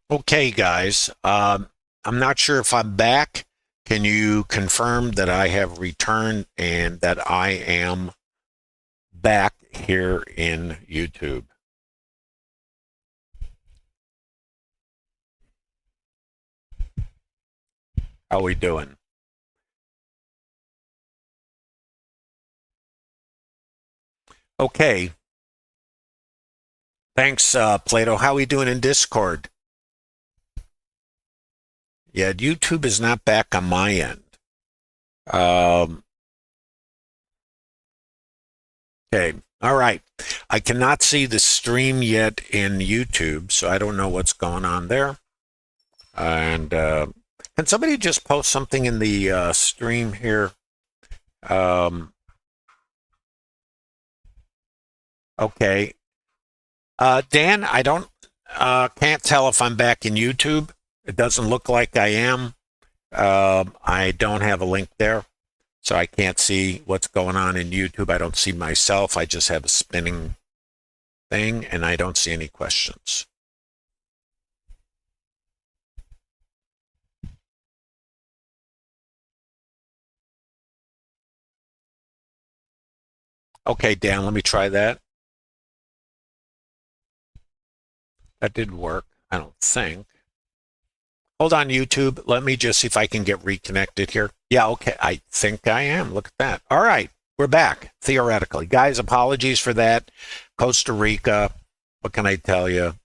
Okay, guys, I'm not sure if I'm back. Can you confirm that I have returned and that I am back here in YouTube? How we doing? Okay, thanks, Plato. How we doing in Discord? Yeah, YouTube is not back on my end. Um, okay, all right. I cannot see the stream yet in YouTube, so I don't know what's going on there. And can somebody just post something in the stream here? Um, okay. Dan, I don't can't tell if I'm back in YouTube. It doesn't look like I am. I don't have a link there, so I can't see what's going on in YouTube. I don't see myself. I just have a spinning thing, and I don't see any questions. Okay, Dan, let me try that. That didn't work, I don't think. Hold on, YouTube. Let me just see if I can get reconnected here. Yeah, okay. I think I am. Look at that. All right. We're back, theoretically. Guys, apologies for that. Costa Rica, what can I tell you?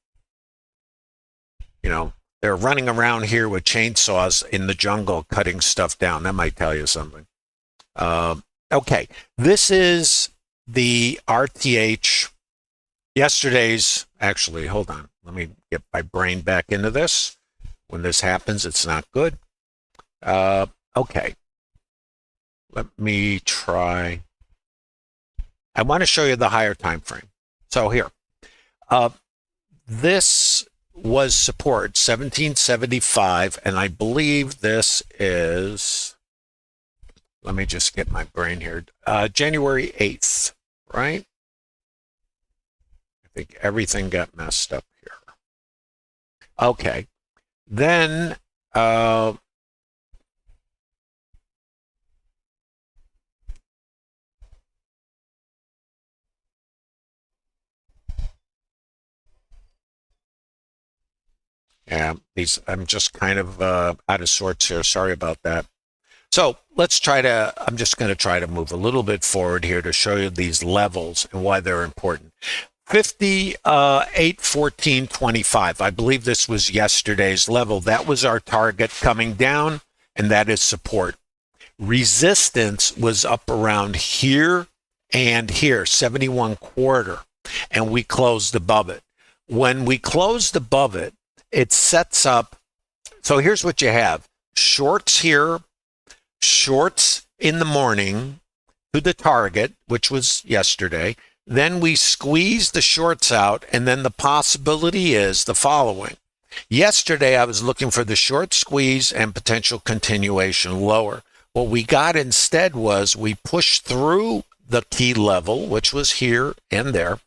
You know, they're running around here with chainsaws in the jungle cutting stuff down. That might tell you something. Okay. This is the RTH yesterday's. Actually, hold on. Let me get my brain back into this. When this happens, it's not good. Okay. Let me try. I want to show you the higher time frame. So here, this was support 1775, and I believe this is. Let me just get my brain here. January 8th, right? I think everything got messed up here. Okay. Then yeah, I'm just kind of out of sorts here. Sorry about that. So let's I'm just going to try to move a little bit forward here to show you these levels and why they're important. 58, 14, 25. I believe this was yesterday's level. That was our target coming down, and that is support. Resistance was up around here and here, 71.25, and we closed above it. When we closed above it, it sets up. So here's what you have. Shorts here, shorts in the morning to the target, which was yesterday. Then we squeeze the shorts out, and then the possibility is the following. Yesterday, I was looking for the short squeeze and potential continuation lower. What we got instead was we pushed through the key level, which was here and there,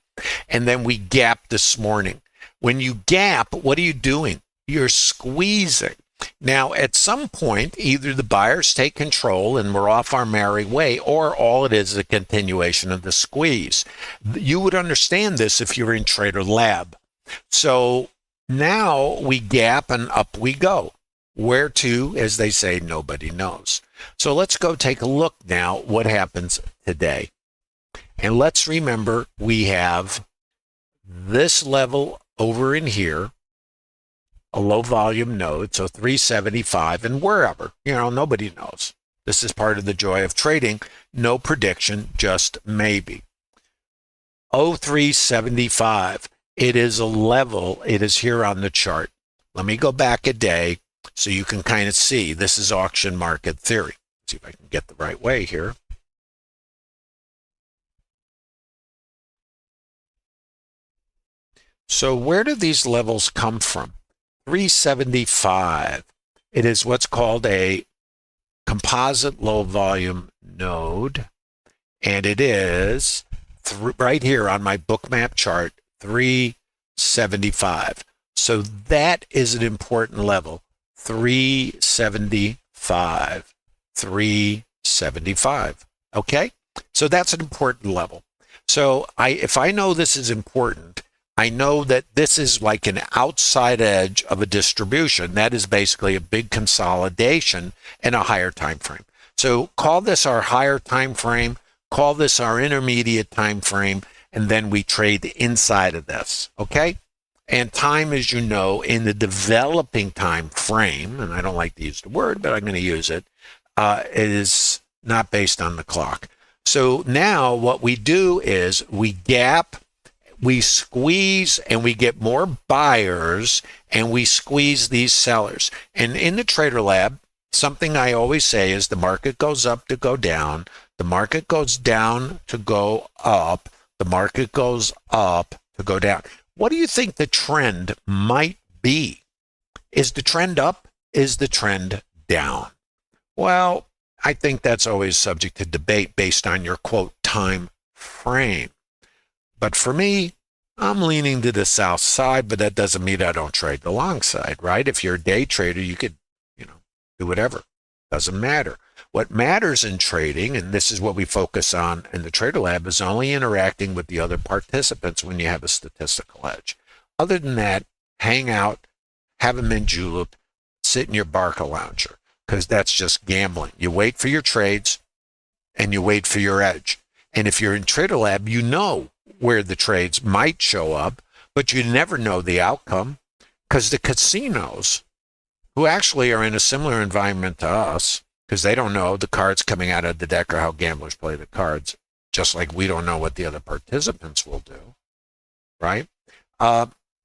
and then we gapped this morning. When you gap, what are you doing? You're squeezing. Now, at some point, either the buyers take control and we're off our merry way, or all it is a continuation of the squeeze. You would understand this if you're in Trader Lab. So now we gap and up we go. Where to, as they say, nobody knows. So let's go take a look now what happens today. And let's remember we have this level over in here, a low volume node, so 375 and wherever, nobody knows. This is part of the joy of trading. No prediction, just maybe. 0375, it is a level, it is here on the chart. Let me go back a day so you can kind of see this is auction market theory. Let's see if I can get the right way here. So where do these levels come from? 375. It is what's called a composite low volume node, and it is right here on my Bookmap chart, 375. So that is an important level. 375. 375. Okay? So that's an important level. So if I know this is important, I know that this is like an outside edge of a distribution. That is basically a big consolidation in a higher time frame. So call this our higher time frame, call this our intermediate time frame, and then we trade inside of this, okay? And time, as you know, in the developing time frame, and I don't like to use the word, but I'm going to use it, is not based on the clock. So now what we do is we gap, we squeeze, and we get more buyers, and we squeeze these sellers. And in the Trader Lab, something I always say is the market goes up to go down, the market goes down to go up, the market goes up to go down. What do you think the trend might be? Is the trend up? Is the trend down? Well, I think that's always subject to debate based on your quote time frame. But for me, I'm leaning to the south side, but that doesn't mean I don't trade the long side, right? If you're a day trader, you could, do whatever. Doesn't matter. What matters in trading, and this is what we focus on in the Trader Lab, is only interacting with the other participants when you have a statistical edge. Other than that, hang out, have a mint julep, sit in your Barca lounger, because that's just gambling. You wait for your trades, and you wait for your edge. And if you're in Trader Lab, you know where the trades might show up, but you never know the outcome, because the casinos, who actually are in a similar environment to us, because they don't know the cards coming out of the deck or how gamblers play the cards, just like we don't know what the other participants will do, right?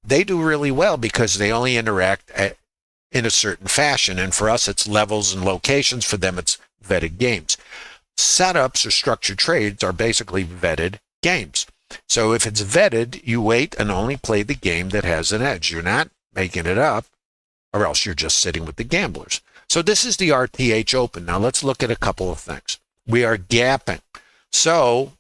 They do really well because they only interact in a certain fashion. And for us, it's levels and locations. For them, it's vetted games. Setups or structured trades are basically vetted games. So if it's vetted, you wait and only play the game that has an edge. You're not making it up, or else you're just sitting with the gamblers. So this is the RTH Open. Now let's look at a couple of things. We are gapping. So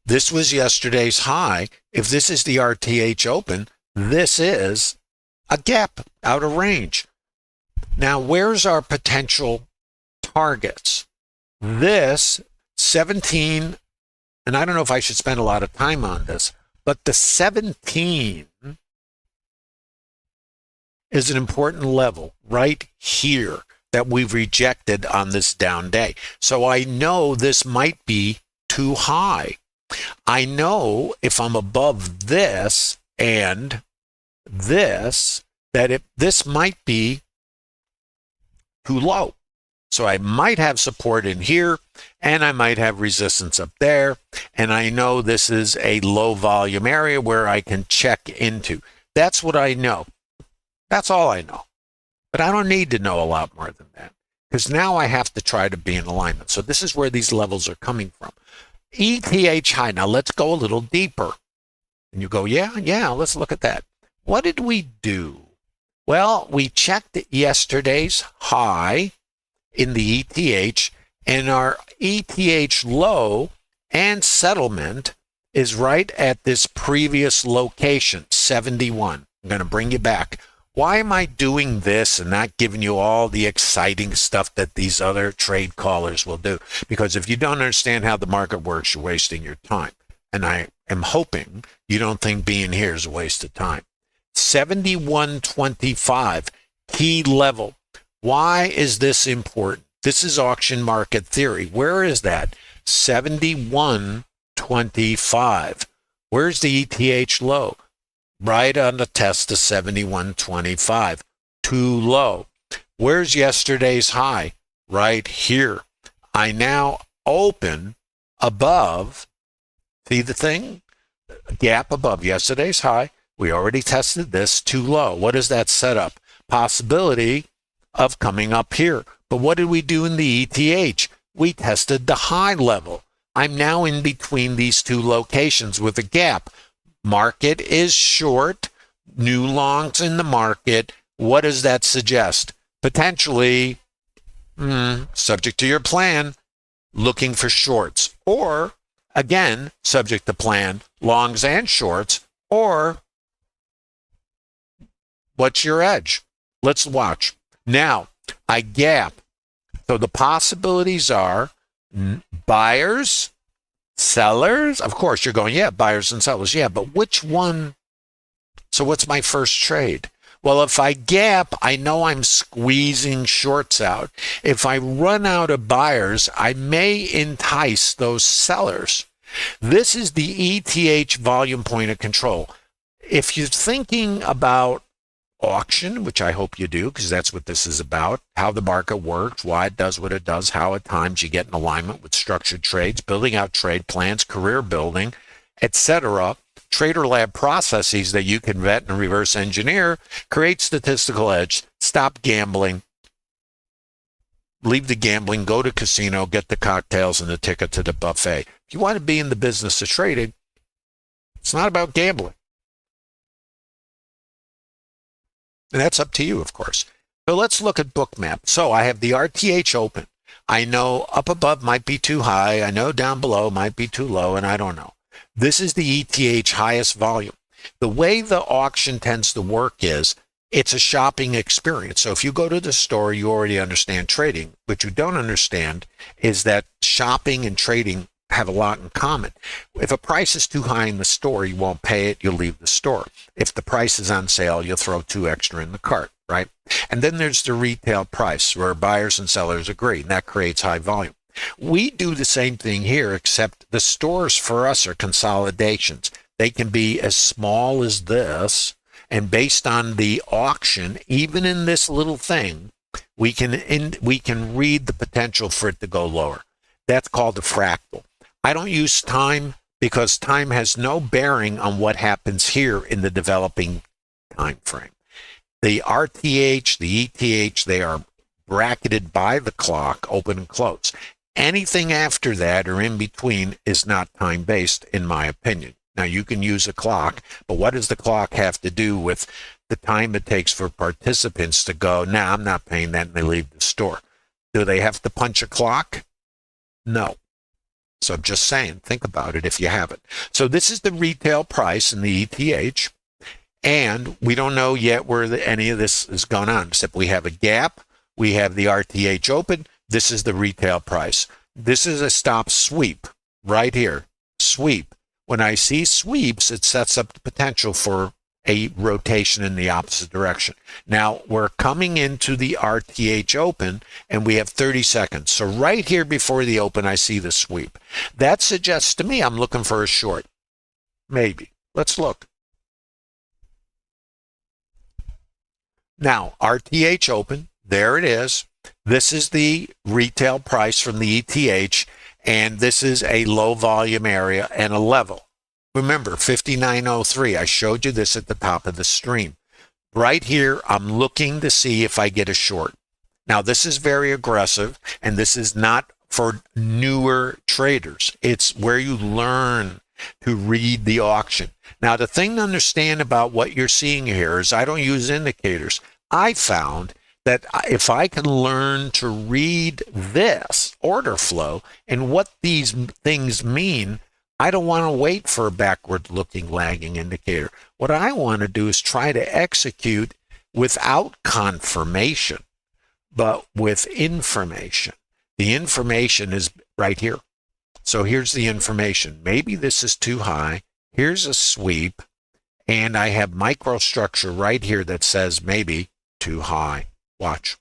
this was yesterday's high. If this is the RTH Open, this is a gap out of range. Now, where's our potential targets? This 17, and I don't know if I should spend a lot of time on this, but the 17 is an important level right here that we've rejected on this down day. So I know this might be too high. I know if I'm above this and this, that this might be too low. So I might have support in here, and I might have resistance up there, and I know this is a low volume area where I can check into. That's what I know. That's all I know. But I don't need to know a lot more than that, because now I have to try to be in alignment. So this is where these levels are coming from. ETH high. Now let's go a little deeper. And you go, yeah, let's look at that. What did we do? Well, we checked yesterday's high in the ETH, and our ETH low and settlement is right at this previous location, 71. I'm going to bring you back. Why am I doing this and not giving you all the exciting stuff that these other trade callers will do? Because if you don't understand how the market works, you're wasting your time. And I am hoping you don't think being here is a waste of time. 71.25, key level. Why is this important? This is auction market theory. Where is that? 71.25. Where's the ETH low? Right on the test of 71.25. Too low. Where's yesterday's high? Right here. I now open above. See the thing? Gap above yesterday's high. We already tested this. Too low. What does that set up? Possibility of coming up here. But what did we do in the ETH? We tested the high level. I'm now in between these two locations with a gap. Market is short. New longs in the market. What does that suggest? Potentially, subject to your plan, looking for shorts. Or Again, subject to plan, longs and shorts, or what's your edge? Let's watch. Now, I gap. So the possibilities are buyers, sellers. Of course, you're going, yeah, buyers and sellers. Yeah, but which one? So what's my first trade? Well, if I gap, I know I'm squeezing shorts out. If I run out of buyers, I may entice those sellers. This is the ETH volume point of control. If you're thinking about auction, which I hope you do, because that's what this is about, how the market works, why it does what it does, how at times you get in alignment with structured trades, building out trade plans, career building, etc., Trader Lab processes that you can vet and reverse engineer, create statistical edge, stop gambling, leave the gambling, go to casino, get the cocktails and the ticket to the buffet. If you want to be in the business of trading, it's not about gambling. And that's up to you, of course. So let's look at Bookmap. So I have the RTH open. I know up above might be too high. I know down below might be too low, and I don't know. This is the ETH highest volume. The way the auction tends to work is it's a shopping experience. So if you go to the store, you already understand trading. What you don't understand is that shopping and trading have a lot in common. If a price is too high in the store, you won't pay it, you'll leave the store. If the price is on sale, you'll throw 2 extra in the cart, right? And then there's the retail price where buyers and sellers agree, and that creates high volume. We do the same thing here, except the stores for us are consolidations. They can be as small as this, and based on the auction, even in this little thing, we can read the potential for it to go lower. That's called a fractal. I don't use time because time has no bearing on what happens here in the developing time frame. The RTH, the ETH, they are bracketed by the clock, open and close. Anything after that or in between is not time-based, in my opinion. Now, you can use a clock, but what does the clock have to do with the time it takes for participants to go, nah, I'm not paying that, and they leave the store? Do they have to punch a clock? No. So I'm just saying, think about it if you haven't. So this is the retail price in the ETH, and we don't know yet where any of this is going on, except we have a gap, we have the RTH open, this is the retail price. This is a stop sweep right here, sweep. When I see sweeps, it sets up the potential for a rotation in the opposite direction. Now, we're coming into the RTH open, and we have 30 seconds. So right here before the open, I see the sweep. That suggests to me I'm looking for a short. Maybe. Let's look. Now, RTH open. There it is. This is the retail price from the ETH, and this is a low volume area and a level. Remember, 5903, I showed you this at the top of the stream. Right here, I'm looking to see if I get a short. Now, this is very aggressive, and this is not for newer traders. It's where you learn to read the auction. Now, the thing to understand about what you're seeing here is I don't use indicators. I found that if I can learn to read this order flow and what these things mean, I don't want to wait for a backward-looking lagging indicator. What I want to do is try to execute without confirmation, but with information. The information is right here. So here's the information. Maybe this is too high. Here's a sweep, and I have microstructure right here that says maybe too high. Watch.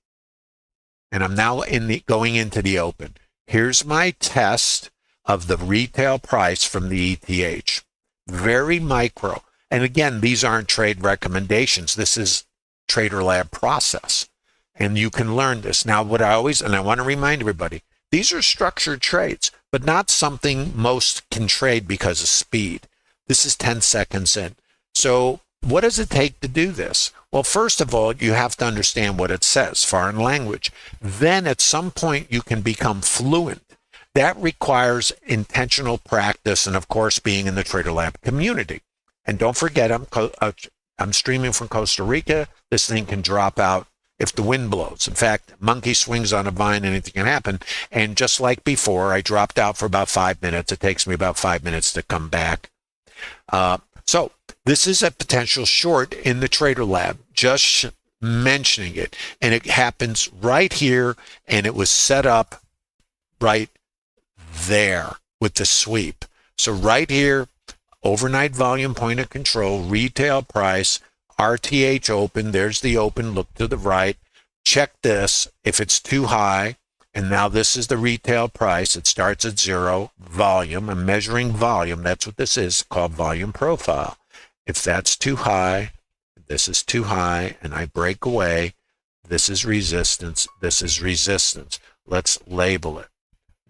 And I'm now going into the open. Here's my test of the retail price from the ETH. Very micro. And again, these aren't trade recommendations. This is Trader Lab process. And you can learn this. Now, what I want to remind everybody, these are structured trades, but not something most can trade because of speed. This is 10 seconds in. So what does it take to do this? Well, first of all, you have to understand what it says, foreign language. Then at some point, you can become fluent. That requires intentional practice and, of course, being in the Trader Lab community. And don't forget, I'm streaming from Costa Rica. This thing can drop out if the wind blows. In fact, monkey swings on a vine, anything can happen. And just like before, I dropped out for about 5 minutes. It takes me about 5 minutes to come back. So this is a potential short in the Trader Lab, just mentioning it. And it happens right here, and it was set up right there with the sweep. So right here, overnight volume point of control, retail price, RTH open, there's the open, look to the right, check this, if it's too high, and now this is the retail price, it starts at 0, volume, I'm measuring volume, that's what this is, called volume profile. If that's too high, this is too high, and I break away, this is resistance, this is resistance. Let's label it.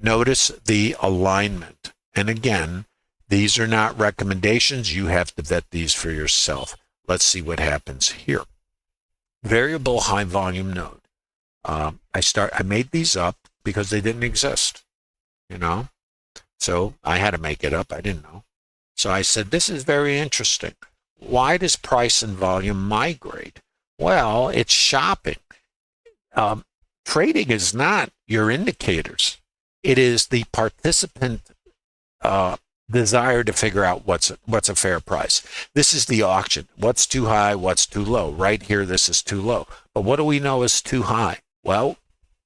Notice the alignment, and again, these are not recommendations, you have to vet these for yourself. Let's see what happens here. Variable high volume node. I made these up because they didn't exist, you know? So I had to make it up, I didn't know. So I said, this is very interesting. Why does price and volume migrate? Well, it's shopping. Trading is not your indicators. It is the participant desire to figure out what's a fair price. This is the auction. What's too high? What's too low? Right here, this is too low. But what do we know is too high? Well,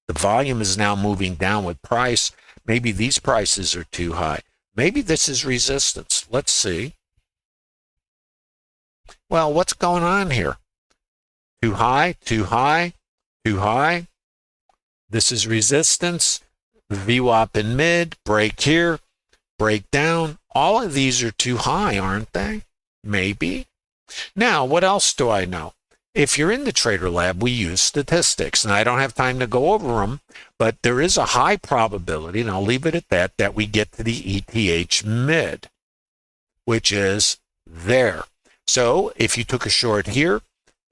the volume is now moving down with price. Maybe these prices are too high. Maybe this is resistance. Let's see. Well, what's going on here? Too high, too high, too high. This is resistance. VWAP in mid, break here, break down. All of these are too high, aren't they? Maybe. Now, what else do I know? If you're in the Trader Lab, we use statistics, and I don't have time to go over them, but there is a high probability, and I'll leave it at that, that we get to the ETH mid, which is there. So if you took a short here,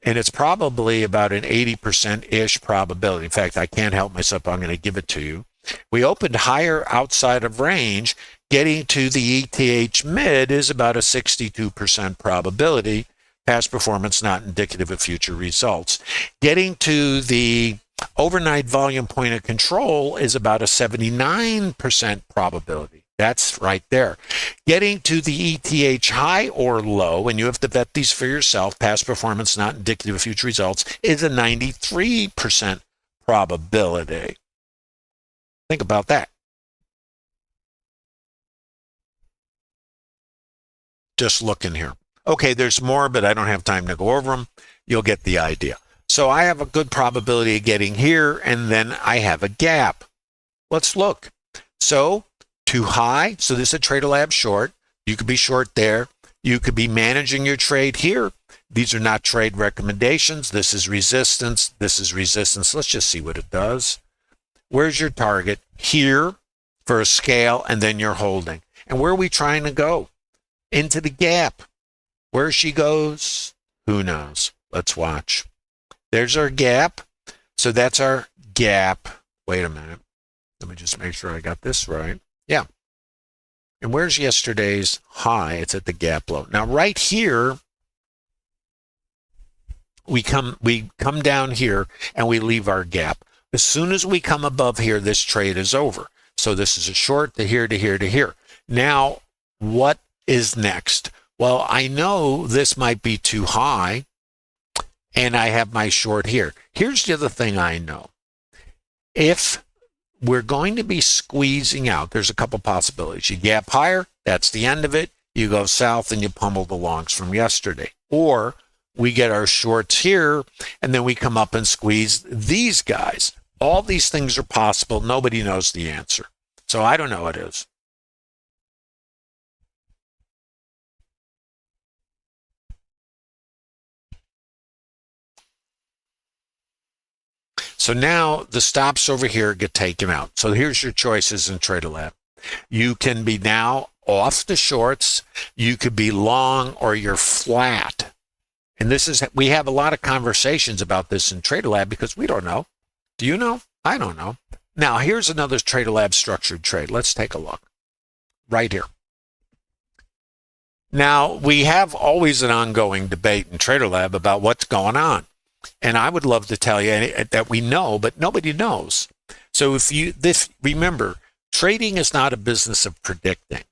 and it's probably about an 80%-ish probability. In fact, I can't help myself. I'm going to give it to you. We opened higher outside of range. Getting to the ETH mid is about a 62% probability. Past performance not indicative of future results. Getting to the overnight volume point of control is about a 79% probability. That's right there. Getting to the ETH high or low, and you have to vet these for yourself, past performance not indicative of future results, is a 93% probability. Think about that. Just looking here. Okay, there's more, but I don't have time to go over them. You'll get the idea. So I have a good probability of getting here, and then I have a gap. Let's look. So too high. So this is a Trader Lab short. You could be short there. You could be managing your trade here. These are not trade recommendations. This is resistance. This is resistance. Let's just see what it does. Where's your target? Here for a scale, and then you're holding. And where are we trying to go? Into the gap. Where she goes, who knows? Let's watch. There's our gap. So that's our gap. Wait a minute. Let me just make sure I got this right. Yeah. And where's yesterday's high? It's at the gap low. Now right here, we come down here and we leave our gap. As soon as we come above here, this trade is over. So this is a short to here, to here, to here. Now, what is next? Well, I know this might be too high, and I have my short here. Here's the other thing I know. If we're going to be squeezing out, there's a couple possibilities. You gap higher, that's the end of it. You go south and you pummel the longs from yesterday. Or we get our shorts here, and then we come up and squeeze these guys. All these things are possible. Nobody knows the answer. So I don't know what it is. So now the stops over here get taken out. So here's your choices in Trader Lab. You can be now off the shorts. You could be long, or you're flat. And this is, we have a lot of conversations about this in Trader Lab because we don't know. Do you know? I don't know. Now here's another Trader Lab structured trade. Let's take a look right here. Now we have always an ongoing debate in Trader Lab about what's going on. And I would love to tell you that we know, but nobody knows. So remember, trading is not a business of predicting.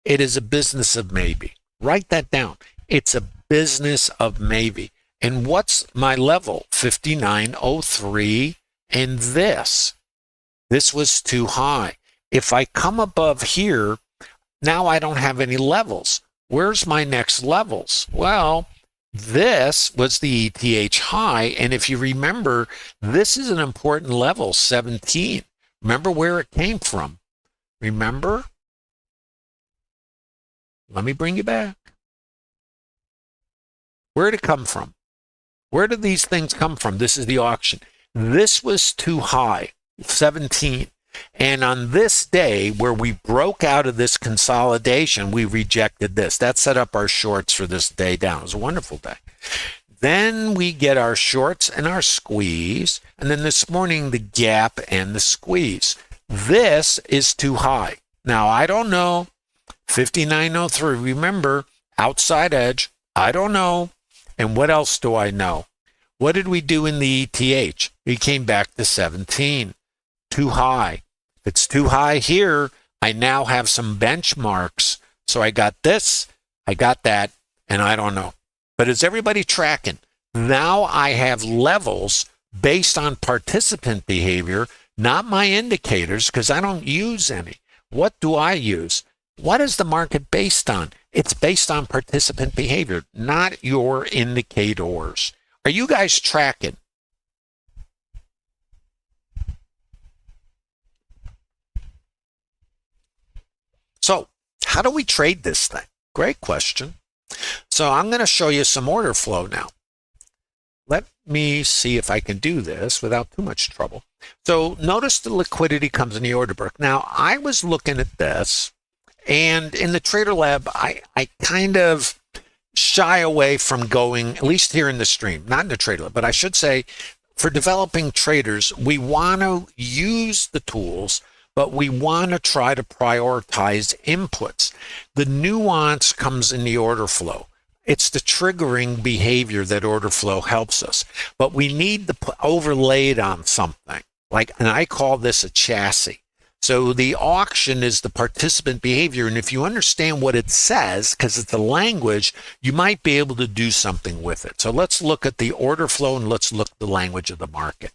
It is a business of maybe. Write that down. It's a business of maybe. And what's my level? 59.03. And this was too high. If I come above here, now I don't have any levels. Where's my next levels? Well, this was the ETH high. And if you remember, this is an important level, 17. Remember where it came from? Remember? Let me bring you back. Where did it come from? Where did these things come from? This is the auction. This was too high, 17. And on this day where we broke out of this consolidation, we rejected this. That set up our shorts for this day down. It was a wonderful day. Then we get our shorts and our squeeze. And then this morning, the gap and the squeeze. This is too high. Now, I don't know. 59.03. Remember, outside edge. I don't know. And what else do I know? What did we do in the ETH? We came back to 17. Too high. If it's too high here, I now have some benchmarks. So I got this, I got that, and I don't know. But is everybody tracking? Now I have levels based on participant behavior, not my indicators, because I don't use any. What do I use? What is the market based on? It's based on participant behavior, not your indicators. Are you guys tracking? So, how do we trade this thing? Great question. So, I'm going to show you some order flow now. Let me see if I can do this without too much trouble. So, notice the liquidity comes in the order book. Now, I was looking at this, and in the Trader Lab, I kind of shy away from going, at least here in the stream, not in the Trader Lab, but I should say for developing traders, we want to use the tools, but we want to try to prioritize inputs. The nuance comes in the order flow. It's the triggering behavior that order flow helps us, but we need to overlay it on something. And I call this a chassis. So the auction is the participant behavior, and if you understand what it says, because it's a language, you might be able to do something with it. So let's look at the order flow and let's look at the language of the market.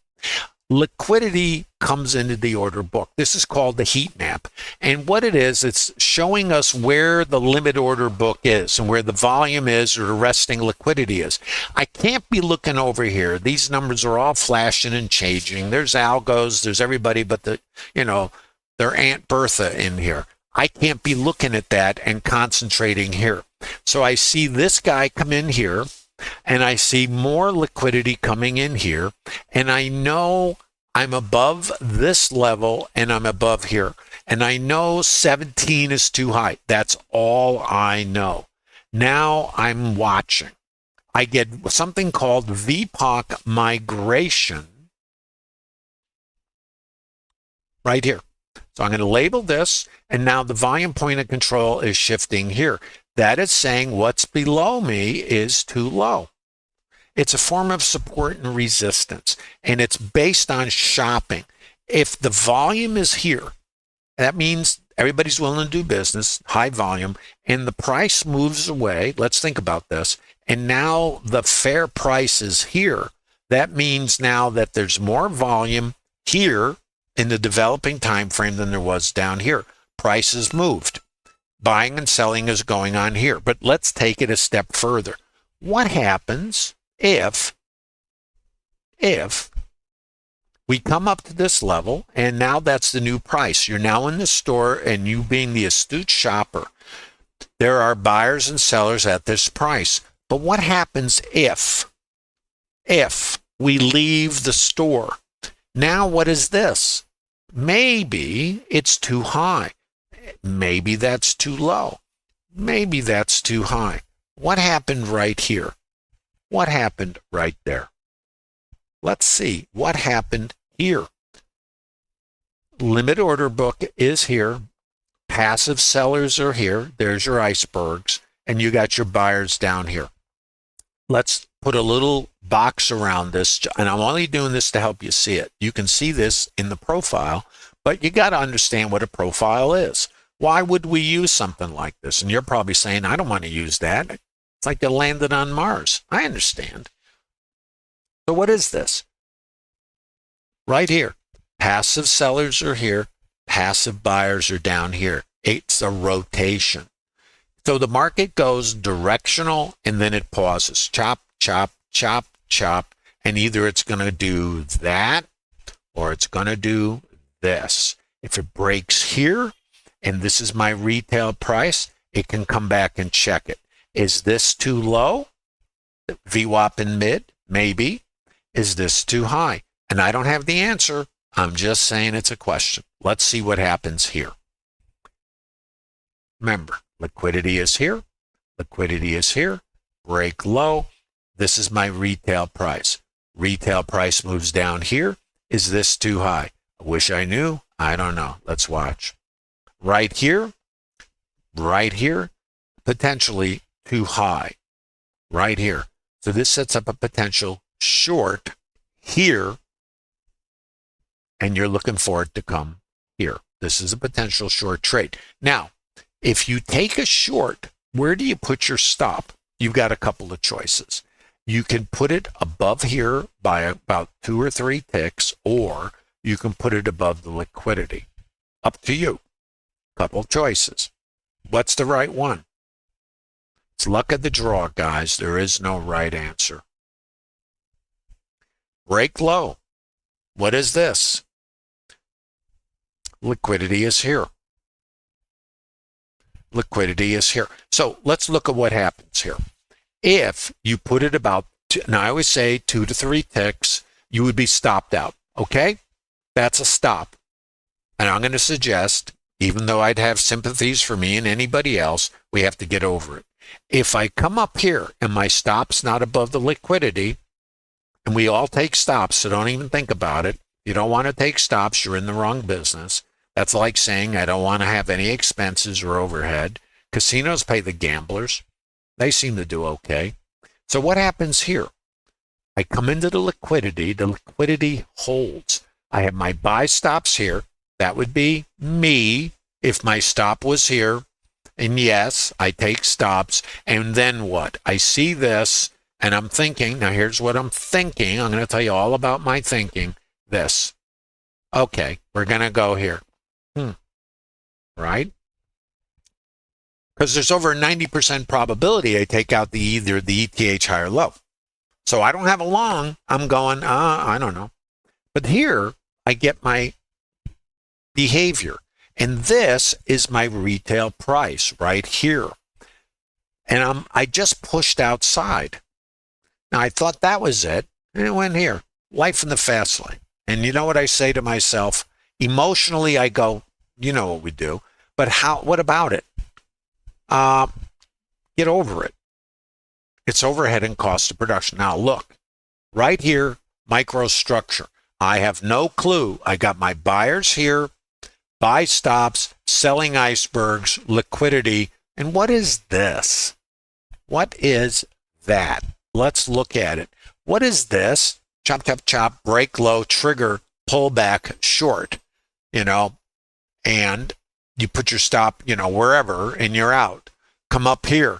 Liquidity comes into the order book. This is called the heat map. And what it is, it's showing us where the limit order book is and where the volume is or the resting liquidity is. I can't be looking over here. These numbers are all flashing and changing. There's algos, there's everybody but their Aunt Bertha in here. I can't be looking at that and concentrating here. So I see this guy come in here, and I see more liquidity coming in here, and I know I'm above this level and I'm above here. And I know 17 is too high. That's all I know. Now I'm watching. I get something called VPOC migration right here. So I'm going to label this, and now the volume point of control is shifting here. That is saying what's below me is too low. It's a form of support and resistance, and it's based on shopping. If the volume is here, that means everybody's willing to do business, high volume, and the price moves away. Let's think about this. And now the fair price is here. That means now that there's more volume here in the developing time frame than there was down here. Prices moved. Buying and selling is going on here. But let's take it a step further. What happens if we come up to this level, and now that's the new price? You're now in the store, and you being the astute shopper, there are buyers and sellers at this price. But what happens if we leave the store? Now what is this? Maybe it's too high. Maybe that's too low. Maybe that's too high. What happened right here? What happened right there? Let's see what happened here. Limit order book is here. Passive sellers are here. There's your icebergs. And you got your buyers down here. Let's put a little box around this, and I'm only doing this to help you see it. You can see this in the profile, but you got to understand what a profile is. Why would we use something like this? And you're probably saying, I don't want to use that. It's like they landed on Mars. I understand. So what is this? Right here. Passive sellers are here. Passive buyers are down here. It's a rotation. So the market goes directional and then it pauses. Chop, chop, chop, chop. And either it's going to do that or it's going to do this. If it breaks here, and this is my retail price, it can come back and check it. Is this too low? VWAP in mid? Maybe. Is this too high? And I don't have the answer. I'm just saying it's a question. Let's see what happens here. Remember, liquidity is here. Liquidity is here. Break low. This is my retail price. Retail price moves down here. Is this too high? I wish I knew. I don't know. Let's watch. Right here, potentially too high. Right here. So this sets up a potential short here, and you're looking for it to come here. This is a potential short trade. Now, if you take a short, where do you put your stop? You've got a couple of choices. You can put it above here by about 2 or 3 ticks, or you can put it above the liquidity. Up to you. Couple choices. What's the right one? It's luck of the draw, guys. There is no right answer. Break low. What is this? Liquidity is here. Liquidity is here. So let's look at what happens here. If you put it about, and I always say 2 to 3 ticks, you would be stopped out. Okay? That's a stop. And I'm going to suggest, even though I'd have sympathies for me and anybody else, we have to get over it. If I come up here and my stop's not above the liquidity, and we all take stops, so don't even think about it. You don't want to take stops, you're in the wrong business. That's like saying I don't want to have any expenses or overhead. Casinos pay the gamblers. They seem to do okay. So what happens here? I come into the liquidity holds. I have my buy stops here. That would be me if my stop was here. And yes, I take stops. And then what? I see this and I'm thinking, now here's what I'm thinking. I'm going to tell you all about my thinking. This. Okay, we're going to go here. Right? Because there's over a 90% probability I take out either the ETH high or low. So I don't have a long. I'm going, I don't know. But here, I get my behavior. And this is my retail price right here. And I just pushed outside. Now, I thought that was it. And it went here. Life in the fast lane. And you know what I say to myself? Emotionally, I go, you know what we do. But what about it? Get over it. It's overhead and cost of production. Now, look. Right here, microstructure. I have no clue. I got my buyers here, buy stops, selling icebergs, liquidity. And what is this? What is that? Let's look at it. What is this? Chop, chop, chop, break low, trigger, pull back, short, and you put your stop, wherever, and you're out. Come up here,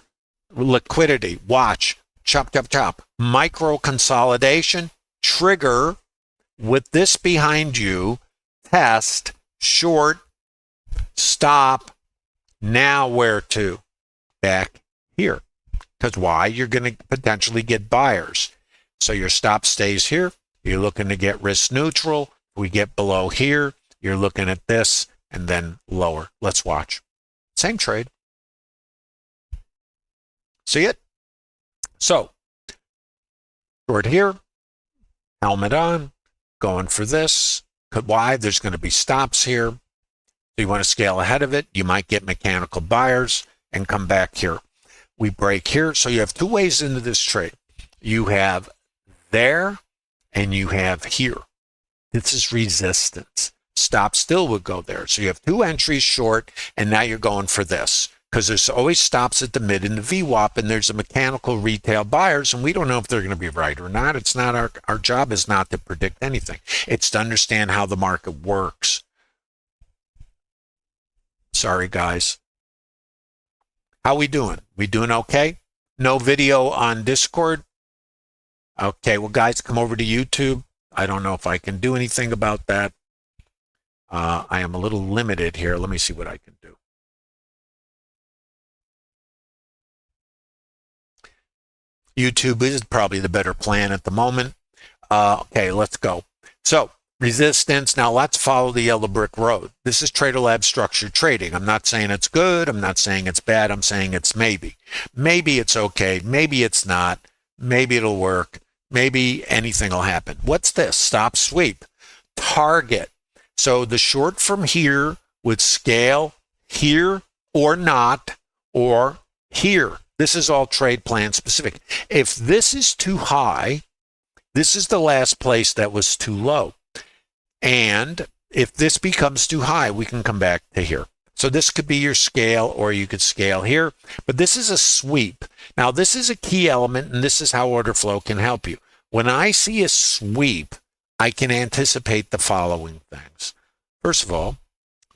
liquidity, watch, chop, chop, chop, micro consolidation, trigger, with this behind you, test, short, stop, now where to? Back here. Because why? You're going to potentially get buyers. So your stop stays here. You're looking to get risk neutral. We get below here. You're looking at this and then lower. Let's watch. Same trade. See it? So, short here, helmet on, going for this. Why? There's going to be stops here. So you want to scale ahead of it. You might get mechanical buyers and come back here. We break here. So you have 2 ways into this trade. You have there and you have here. This is resistance. Stop still would go there. So you have 2 entries short, and now you're going for this. because there's always stops at the mid and the VWAP, and there's a mechanical retail buyers, and we don't know if they're going to be right or not. It's not our job is not to predict anything. It's to understand how the market works. Sorry, guys. How we doing? We doing okay? No video on Discord? Okay, well, guys, come over to YouTube. I don't know if I can do anything about that. I am a little limited here. Let me see what I can do. YouTube is probably the better plan at the moment. Okay, let's go. So, resistance. Now, let's follow the yellow brick road. This is TraderLab structured trading. I'm not saying it's good. I'm not saying it's bad. I'm saying it's maybe. Maybe it's okay. Maybe it's not. Maybe it'll work. Maybe anything will happen. What's this? Stop sweep. Target. So the short from here would scale here or not, or here. This is all trade plan specific. If this is too high, this is the last place that was too low. And if this becomes too high, we can come back to here. So this could be your scale, or you could scale here. But this is a sweep. Now, this is a key element, and this is how order flow can help you. When I see a sweep, I can anticipate the following things. First of all,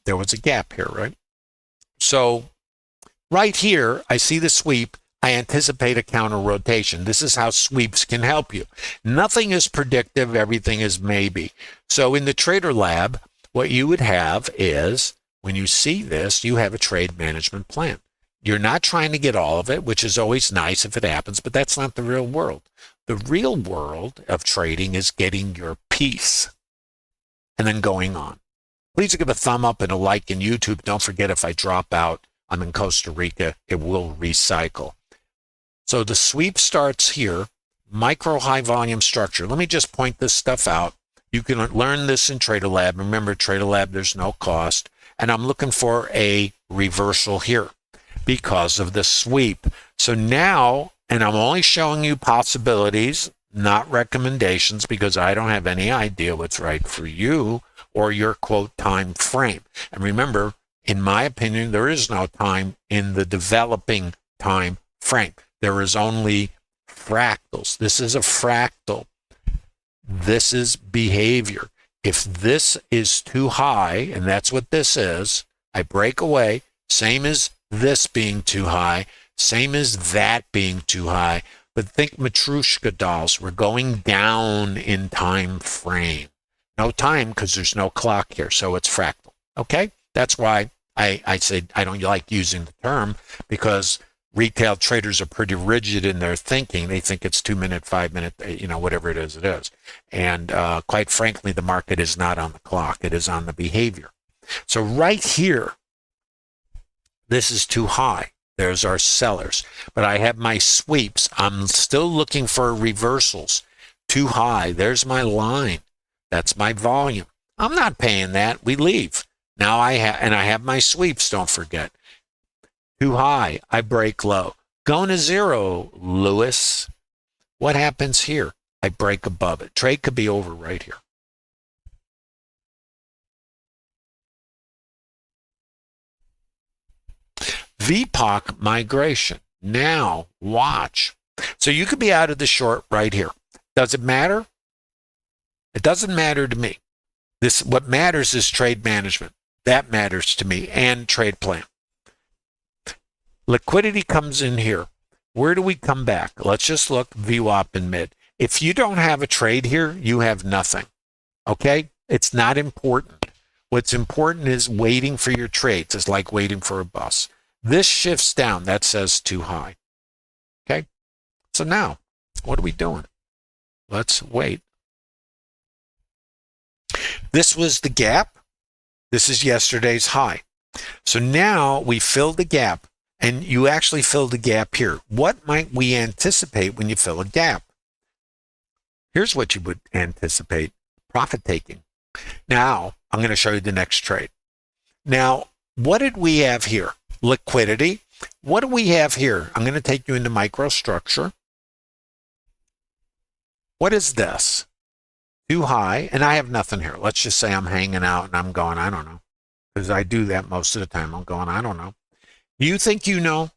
there was a gap here, right? So right here, I see the sweep. I anticipate a counter rotation. This is how sweeps can help you. Nothing is predictive. Everything is maybe. So in the Trader Lab, what you would have is, when you see this, you have a trade management plan. You're not trying to get all of it, which is always nice if it happens, but that's not the real world. The real world of trading is getting your piece and then going on. Please give a thumb up and a like in YouTube. Don't forget, if I drop out, I'm in Costa Rica, it will recycle. So the sweep starts here, micro high volume structure. Let me just point this stuff out. You can learn this in Trader Lab. Remember, Trader Lab, there's no cost. And I'm looking for a reversal here because of the sweep. So now, and I'm only showing you possibilities, not recommendations, because I don't have any idea what's right for you or your quote time frame. And remember, in my opinion, there is no time in the developing time frame. There is only fractals. This is a fractal. This is behavior. If this is too high, and that's what this is, I break away, same as this being too high, same as that being too high, but think Matryoshka dolls. We're going down in time frame. No time, because there's no clock here, so it's fractal. Okay? That's why I said I don't like using the term, because retail traders are pretty rigid in their thinking. They think it's 2 minute, 5 minute, whatever it is, it is. And quite frankly, the market is not on the clock. It is on the behavior. So right here, this is too high. There's our sellers. But I have my sweeps. I'm still looking for reversals. Too high. There's my line. That's my volume. I'm not paying that. We leave. Now I have my sweeps, don't forget. Too high, I break low. Going to zero, Lewis. What happens here? I break above it. Trade could be over right here. VPOC migration. Now, watch. So you could be out of the short right here. Does it matter? It doesn't matter to me. What matters is trade management. That matters to me, and trade plan. Liquidity comes in here. Where do we come back? Let's just look VWAP and mid. If you don't have a trade here, you have nothing. Okay? It's not important. What's important is waiting for your trades. It's like waiting for a bus. This shifts down. That says too high. Okay? So now, what are we doing? Let's wait. This was the gap. This is yesterday's high. So now we fill the gap. And you actually filled a gap here. What might we anticipate when you fill a gap? Here's what you would anticipate. Profit taking. Now, I'm going to show you the next trade. Now, what did we have here? Liquidity. What do we have here? I'm going to take you into microstructure. What is this? Too high. And I have nothing here. Let's just say I'm hanging out and I'm going, I don't know. Because I do that most of the time. I'm going, I don't know. You think you know?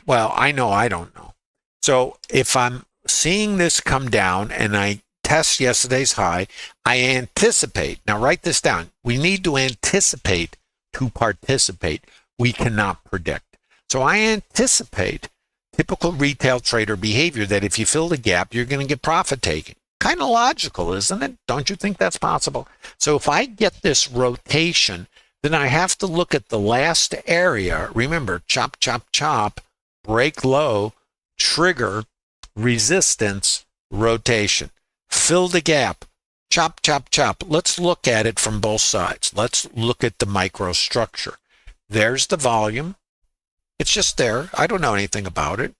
Well, I know I don't know. So if I'm seeing this come down and I test yesterday's high, I anticipate. Now write this down. We need to anticipate to participate. We cannot predict. So I anticipate typical retail trader behavior that if you fill the gap, you're going to get profit taking. Kind of logical, isn't it? Don't you think that's possible? So if I get this rotation, then I have to look at the last area. Remember, chop, chop, chop, break low, trigger, resistance, rotation. Fill the gap, chop, chop, chop. Let's look at it from both sides. Let's look at the microstructure. There's the volume. It's just there. I don't know anything about it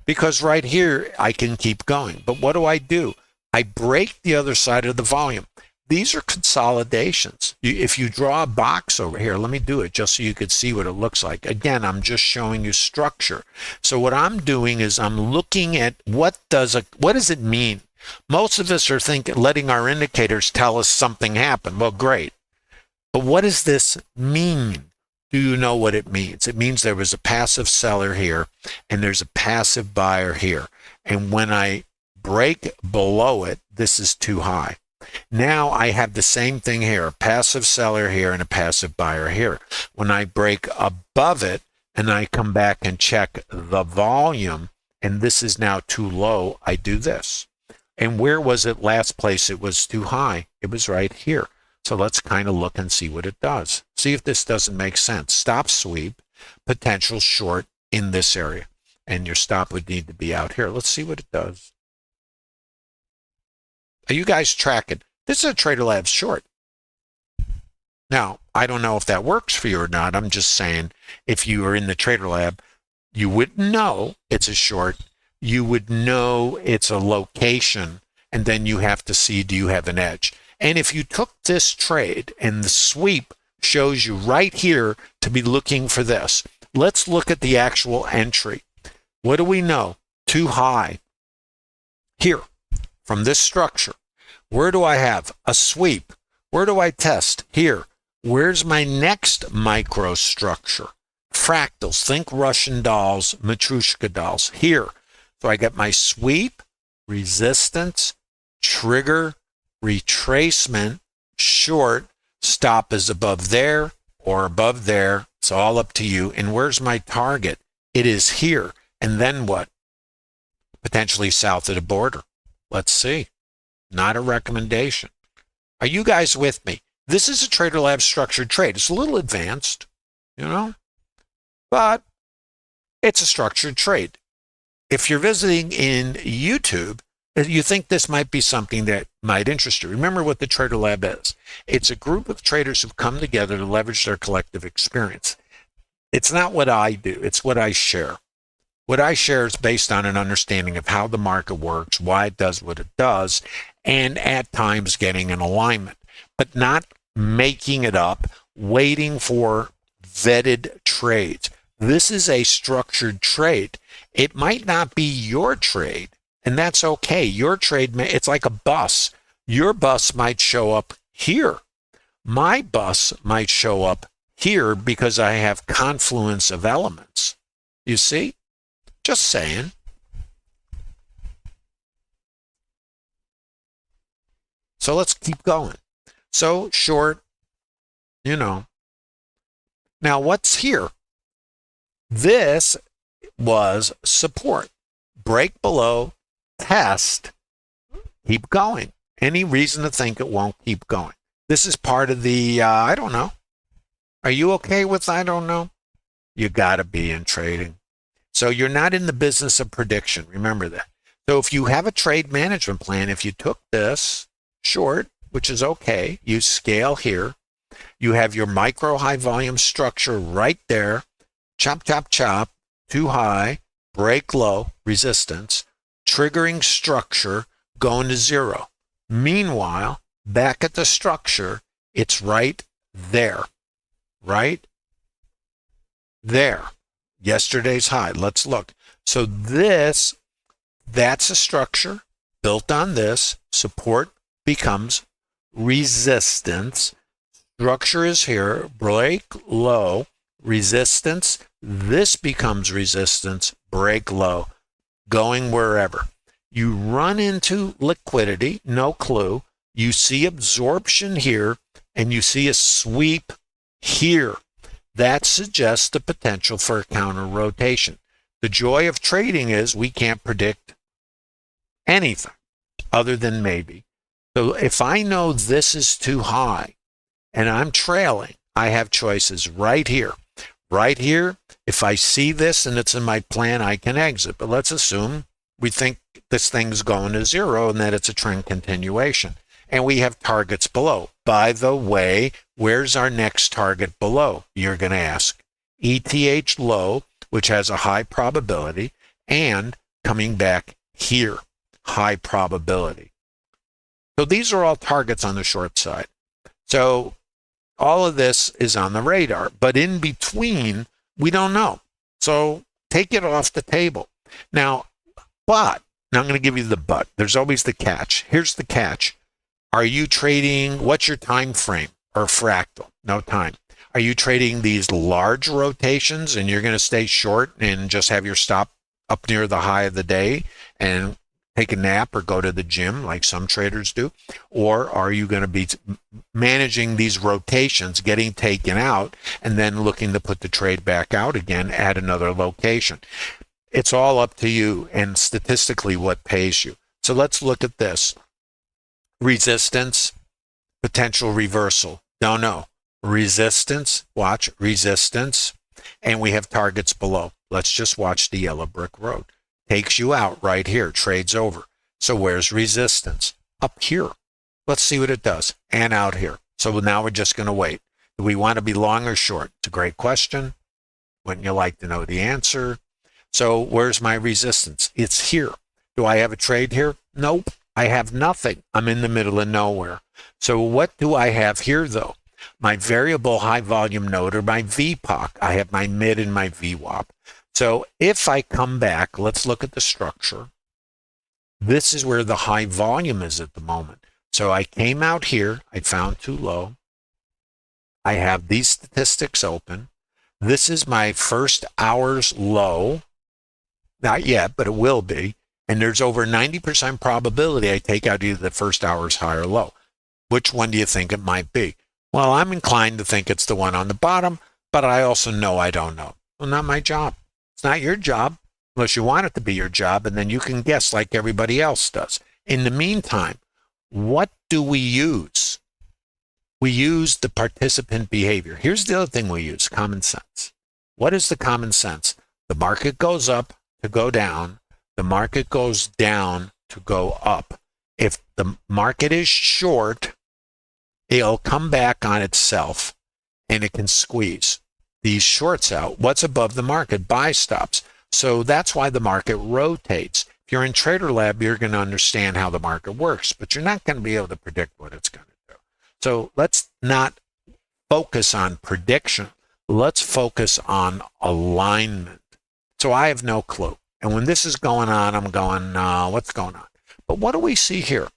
because right here I can keep going. But what do? I break the other side of the volume. These are consolidations. If you draw a box over here, let me do it just so you could see what it looks like. Again, I'm just showing you structure. So what I'm doing is I'm looking at what does it mean? Most of us are letting our indicators tell us something happened. Well, great. But what does this mean? Do you know what it means? It means there was a passive seller here and there's a passive buyer here. And when I break below it, this is too high. Now I have the same thing here, a passive seller here and a passive buyer here. When I break above it and I come back and check the volume, and this is now too low, I do this. And where was it last place? It was too high. It was right here. So let's kind of look and see what it does. See if this doesn't make sense. Stop sweep, potential short in this area. And your stop would need to be out here. Let's see what it does. Are you guys tracking? This is a Trader Labs short. Now, I don't know if that works for you or not. I'm just saying if you are in the Trader Lab, you would know it's a short. You would know it's a location. And then you have to see, do you have an edge? And if you took this trade and the sweep shows you right here to be looking for this, let's look at the actual entry. What do we know? Too high. Here. From this structure, where do I have a sweep? Where do I test? Here. Where's my next microstructure? Fractals. Think Russian dolls, Matryoshka dolls. Here. So I get my sweep, resistance, trigger, retracement, short, stop is above there or above there. It's all up to you. And where's my target? It is here. And then what? Potentially south of the border. Let's see. Not a recommendation. Are you guys with me? This is a Trader Lab structured trade. It's a little advanced, but it's a structured trade. If you're visiting in YouTube, you think this might be something that might interest you. Remember what the Trader Lab is. It's a group of traders who've come together to leverage their collective experience. It's not what I do. It's what I share. What I share is based on an understanding of how the market works, why it does what it does, and at times getting an alignment, but not making it up, waiting for vetted trades. This is a structured trade. It might not be your trade, and that's okay. Your trade, it's like a bus. Your bus might show up here. My bus might show up here because I have confluence of elements. You see? Just saying. So let's keep going. So short, Now what's here? This was support. Break below, test, keep going. Any reason to think it won't keep going? This is part of the, I don't know. Are you okay with I don't know? You got to be in trading. So you're not in the business of prediction. Remember that. So if you have a trade management plan, if you took this short, which is okay, you scale here, you have your micro high volume structure right there, chop, chop, chop, too high, break low, resistance, triggering structure, going to zero. Meanwhile, back at the structure, it's right there, right there. Yesterday's high. Let's look. So that's a structure built on this. Support becomes resistance. Structure is here. Break low. resistance. This becomes resistance, break low, going wherever. You run into liquidity, no clue. You see absorption here, and you see a sweep here. That suggests the potential for a counter rotation. The joy of trading is we can't predict anything other than maybe. So if I know this is too high and I'm trailing, I have choices right here. Right here, if I see this and it's in my plan, I can exit. But let's assume we think this thing's going to zero and that it's a trend continuation. And we have targets below. By the way, where's our next target below? You're going to ask. ETH low, which has a high probability, and coming back here, high probability. So these are all targets on the short side. So all of this is on the radar, but in between, we don't know. So take it off the table. Now I'm going to give you the but. There's always the catch. Here's the catch. Are you trading, what's your time frame or fractal? No time. Are you trading these large rotations and you're going to stay short and just have your stop up near the high of the day and take a nap or go to the gym like some traders do? Or are you going to be managing these rotations, getting taken out, and then looking to put the trade back out again at another location? It's all up to you and statistically what pays you. So let's look at this. Resistance, potential reversal. Don't know. Resistance, watch, resistance, and we have targets below. Let's just watch the yellow brick road. Takes you out right here, trades over. So where's resistance? Up here. Let's see what it does. And out here. So now we're just going to wait. Do we want to be long or short? It's a great question. Wouldn't you like to know the answer? So where's my resistance? It's here. Do I have a trade here? Nope. I have nothing. I'm in the middle of nowhere. So what do I have here, though? My variable high volume node, or my VPOC. I have my mid and my VWAP. So if I come back, let's look at the structure. This is where the high volume is at the moment. So I came out here. I found too low. I have these statistics open. This is my first hour's low. Not yet, but it will be. And there's over 90% probability I take out either the first hour's high or low. Which one do you think it might be? Well, I'm inclined to think it's the one on the bottom, but I also know I don't know. Well, not my job. It's not your job, unless you want it to be your job, and then you can guess like everybody else does. In the meantime, what do we use? We use the participant behavior. Here's the other thing we use, common sense. What is the common sense? The market goes up to go down. The market goes down to go up. If the market is short, it'll come back on itself and it can squeeze these shorts out. What's above the market? Buy stops. So that's why the market rotates. If you're in Trader Lab, you're going to understand how the market works, but you're not going to be able to predict what it's going to do. So let's not focus on prediction. Let's focus on alignment. So I have no clue. And when this is going on, I'm going, what's going on? But what do we see here?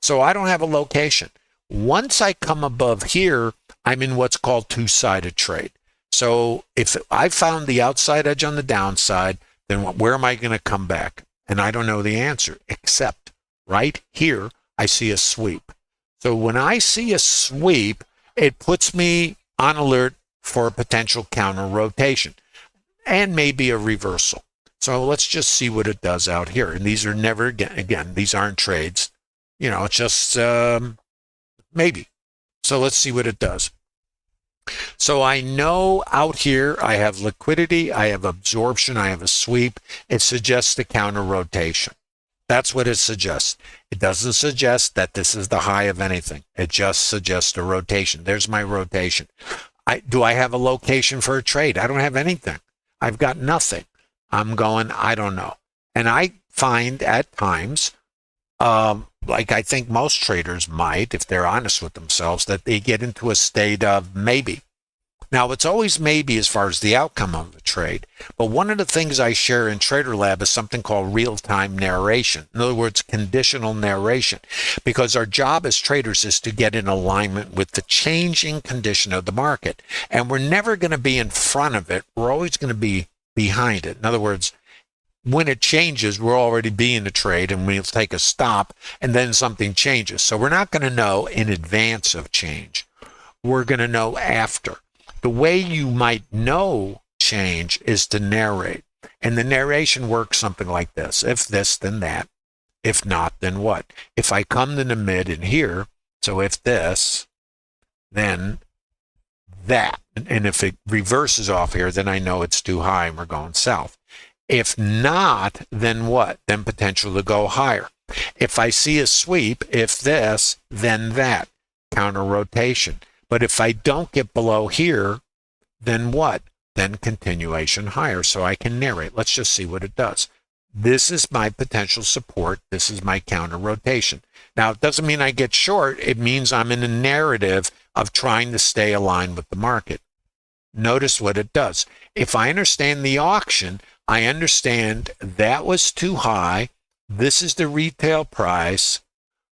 So I don't have a location. Once I come above here, I'm in what's called two-sided trade. So if I found the outside edge on the downside, then where am I going to come back? And I don't know the answer, except right here, I see a sweep. So when I see a sweep, it puts me on alert for a potential counter rotation and maybe a reversal. So let's just see what it does out here. And these are never, again, these aren't trades. You know, it's just maybe. So let's see what it does. So I know out here I have liquidity, I have absorption, I have a sweep. It suggests a counter rotation. That's what it suggests. It doesn't suggest that this is the high of anything. It just suggests a rotation. There's my rotation. Do I have a location for a trade? I don't have anything. I've got nothing. I'm going, I don't know. And I find at times, like I think most traders might, if they're honest with themselves, that they get into a state of maybe. Now, it's always maybe as far as the outcome of the trade, but one of the things I share in Trader Lab is something called real-time narration. In other words, conditional narration, because our job as traders is to get in alignment with the changing condition of the market, and we're never going to be in front of it. We're always going to be behind it. In other words, when it changes, we'll already be in the trade and we'll take a stop and then something changes. So we're not going to know in advance of change. We're going to know after. The way you might know change is to narrate. And the narration works something like this. If this, then that. If not, then what? If I come to the mid in here, so if this, then that. And if it reverses off here, then I know it's too high and we're going south. If not, then what? Then potential to go higher. If I see a sweep, if this, then that. Counter rotation. But if I don't get below here, then what? Then continuation higher. So I can narrate. Let's just see what it does. This is my potential support. This is my counter rotation. Now, it doesn't mean I get short. It means I'm in a narrative of trying to stay aligned with the market. Notice what it does. If I understand the auction, I understand that was too high. This is the retail price.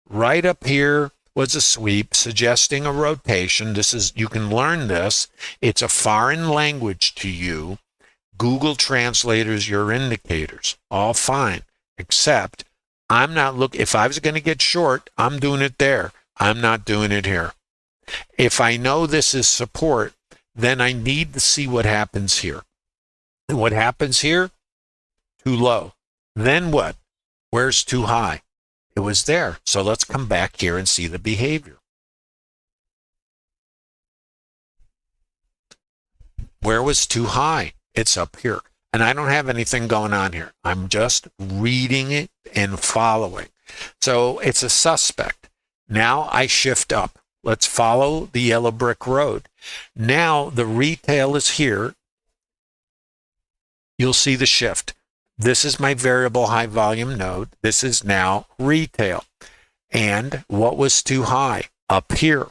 Right up here was a sweep suggesting a rotation. This is, you can learn this. It's a foreign language to you. Google translators your indicators. All fine. Except I'm not looking, if I was going to get short, I'm doing it there. I'm not doing it here. If I know this is support, then I need to see what happens here. And what happens here? Too low. Then what? Where's too high? It was there. So let's come back here and see the behavior. Where was too high? It's up here. And I don't have anything going on here. I'm just reading it and following. So it's a suspect. Now I shift up. Let's follow the yellow brick road. Now the retail is here. You'll see the shift. This is my variable high volume node. This is now retail. And what was too high? Up here.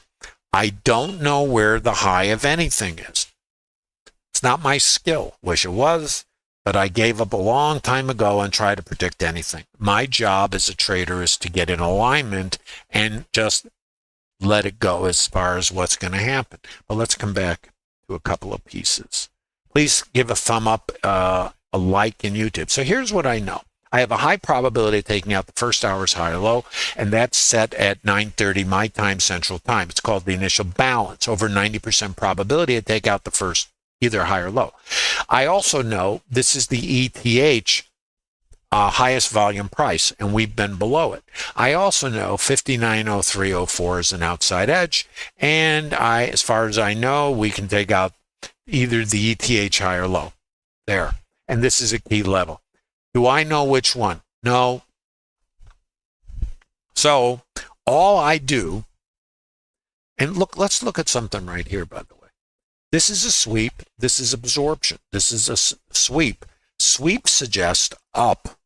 I don't know where the high of anything is. It's not my skill. Wish it was, but I gave up a long time ago and tried to predict anything. My job as a trader is to get in alignment and just let it go as far as what's going to happen. But let's come back to a couple of pieces. Please give a thumb up, a like in YouTube. So here's what I know. I have a high probability of taking out the first hour's high or low, and that's set at 9:30 my time, Central Time. It's called the initial balance. Over 90% probability to take out the first, either high or low. I also know this is the ETH highest volume price, and we've been below it. I also know 59.0304 is an outside edge, and as far as I know, we can take out either the ETH high or low. There. And this is a key level. Do I know which one? No. So all I do, and look, let's look at something right here, by the way. This is a sweep. This is absorption. This is a sweep. Sweep suggests up.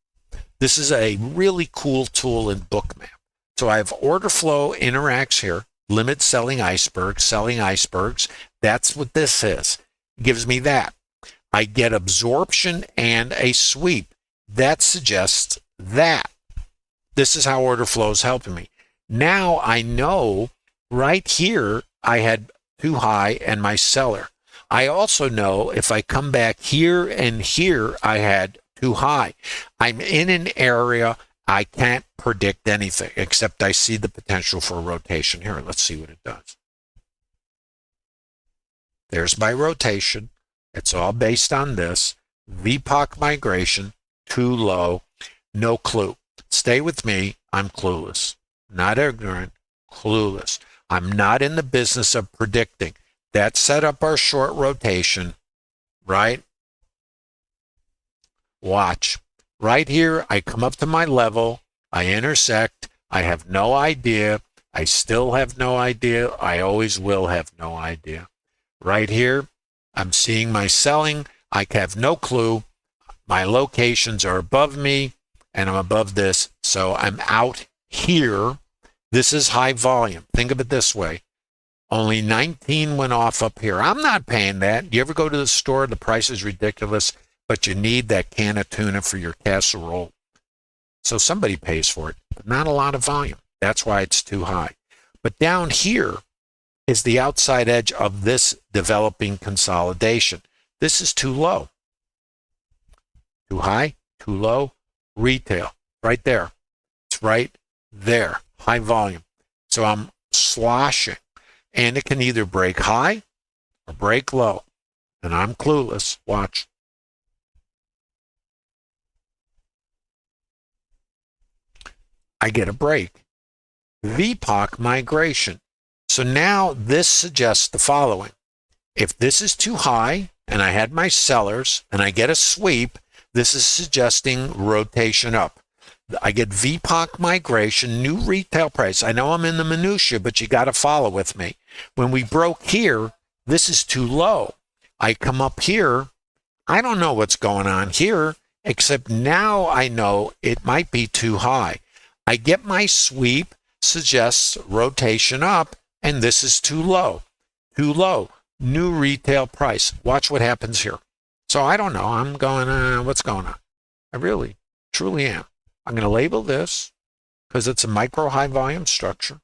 This is a really cool tool in Bookmap. So I have order flow interacts here, limit selling icebergs. That's what this is. It gives me that. I get absorption and a sweep. That suggests that. This is how order flow is helping me. Now I know right here I had too high and my seller. I also know if I come back here and here I had too high. I'm in an area I can't predict anything except I see the potential for a rotation here. Let's see what it does. There's my rotation. It's all based on this. VPOC migration, too low, no clue. Stay with me. I'm clueless. Not ignorant, clueless. I'm not in the business of predicting. That set up our short rotation, right? Watch. Right here, I come up to my level. I intersect. I have no idea. I still have no idea. I always will have no idea. Right here, I'm seeing my selling. I have no clue. My locations are above me, and I'm above this. So I'm out here. This is high volume. Think of it this way. Only 19 went off up here. I'm not paying that. You ever go to the store, the price is ridiculous, but you need that can of tuna for your casserole. So somebody pays for it, but not a lot of volume. That's why it's too high. But down here is the outside edge of this developing consolidation. This is too low. Too high, too low, retail, right there. It's right there, high volume. So I'm sloshing, and it can either break high or break low. And I'm clueless. Watch. I get a break. VPOC migration. So now this suggests the following. If this is too high and I had my sellers and I get a sweep, this is suggesting rotation up. I get VPOC migration, new retail price. I know I'm in the minutia, but you got to follow with me. When we broke here, this is too low. I come up here. I don't know what's going on here, except now I know it might be too high. I get my sweep, suggests rotation up, and this is too low. Too low. New retail price. Watch what happens here. So I don't know. I'm going, what's going on? I really, truly am. I'm going to label this because it's a micro high volume structure.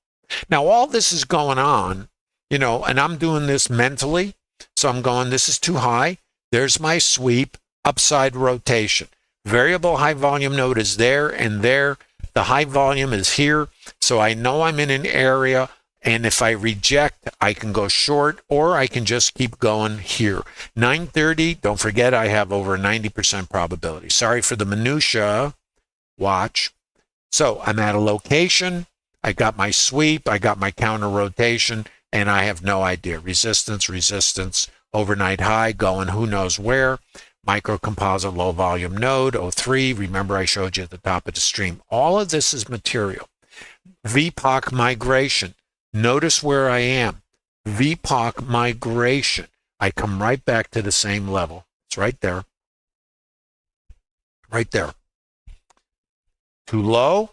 Now, all this is going on, you know, and I'm doing this mentally. So I'm going, this is too high. There's my sweep, upside rotation. Variable high volume node is there and there. The high volume is here. So I know I'm in an area. And if I reject, I can go short or I can just keep going here. 930, don't forget I have over a 90% probability. Sorry for the minutia. Watch. So I'm at a location. I got my sweep. I got my counter rotation. And I have no idea. Resistance, resistance, overnight high going who knows where. Micro composite low volume node, 03. Remember I showed you at the top of the stream. All of this is material. VPOC migration. Notice where I am. VPOC migration. I come right back to the same level. It's right there. Right there. Too low.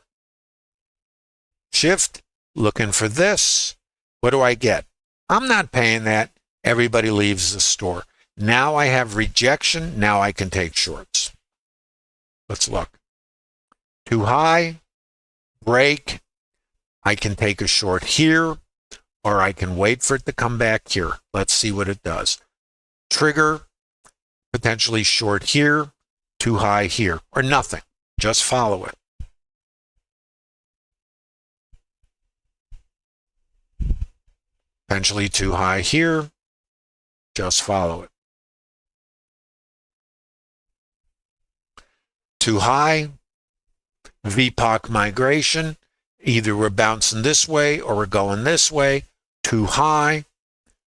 Shift. Looking for this. What do I get? I'm not paying that. Everybody leaves the store. Now I have rejection. Now I can take shorts. Let's look. Too high. Break. I can take a short here, or I can wait for it to come back here. Let's see what it does. Trigger, potentially short here, too high here, or nothing. Just follow it. Potentially too high here, just follow it. Too high, VPOC migration. Either we're bouncing this way or we're going this way. Too high.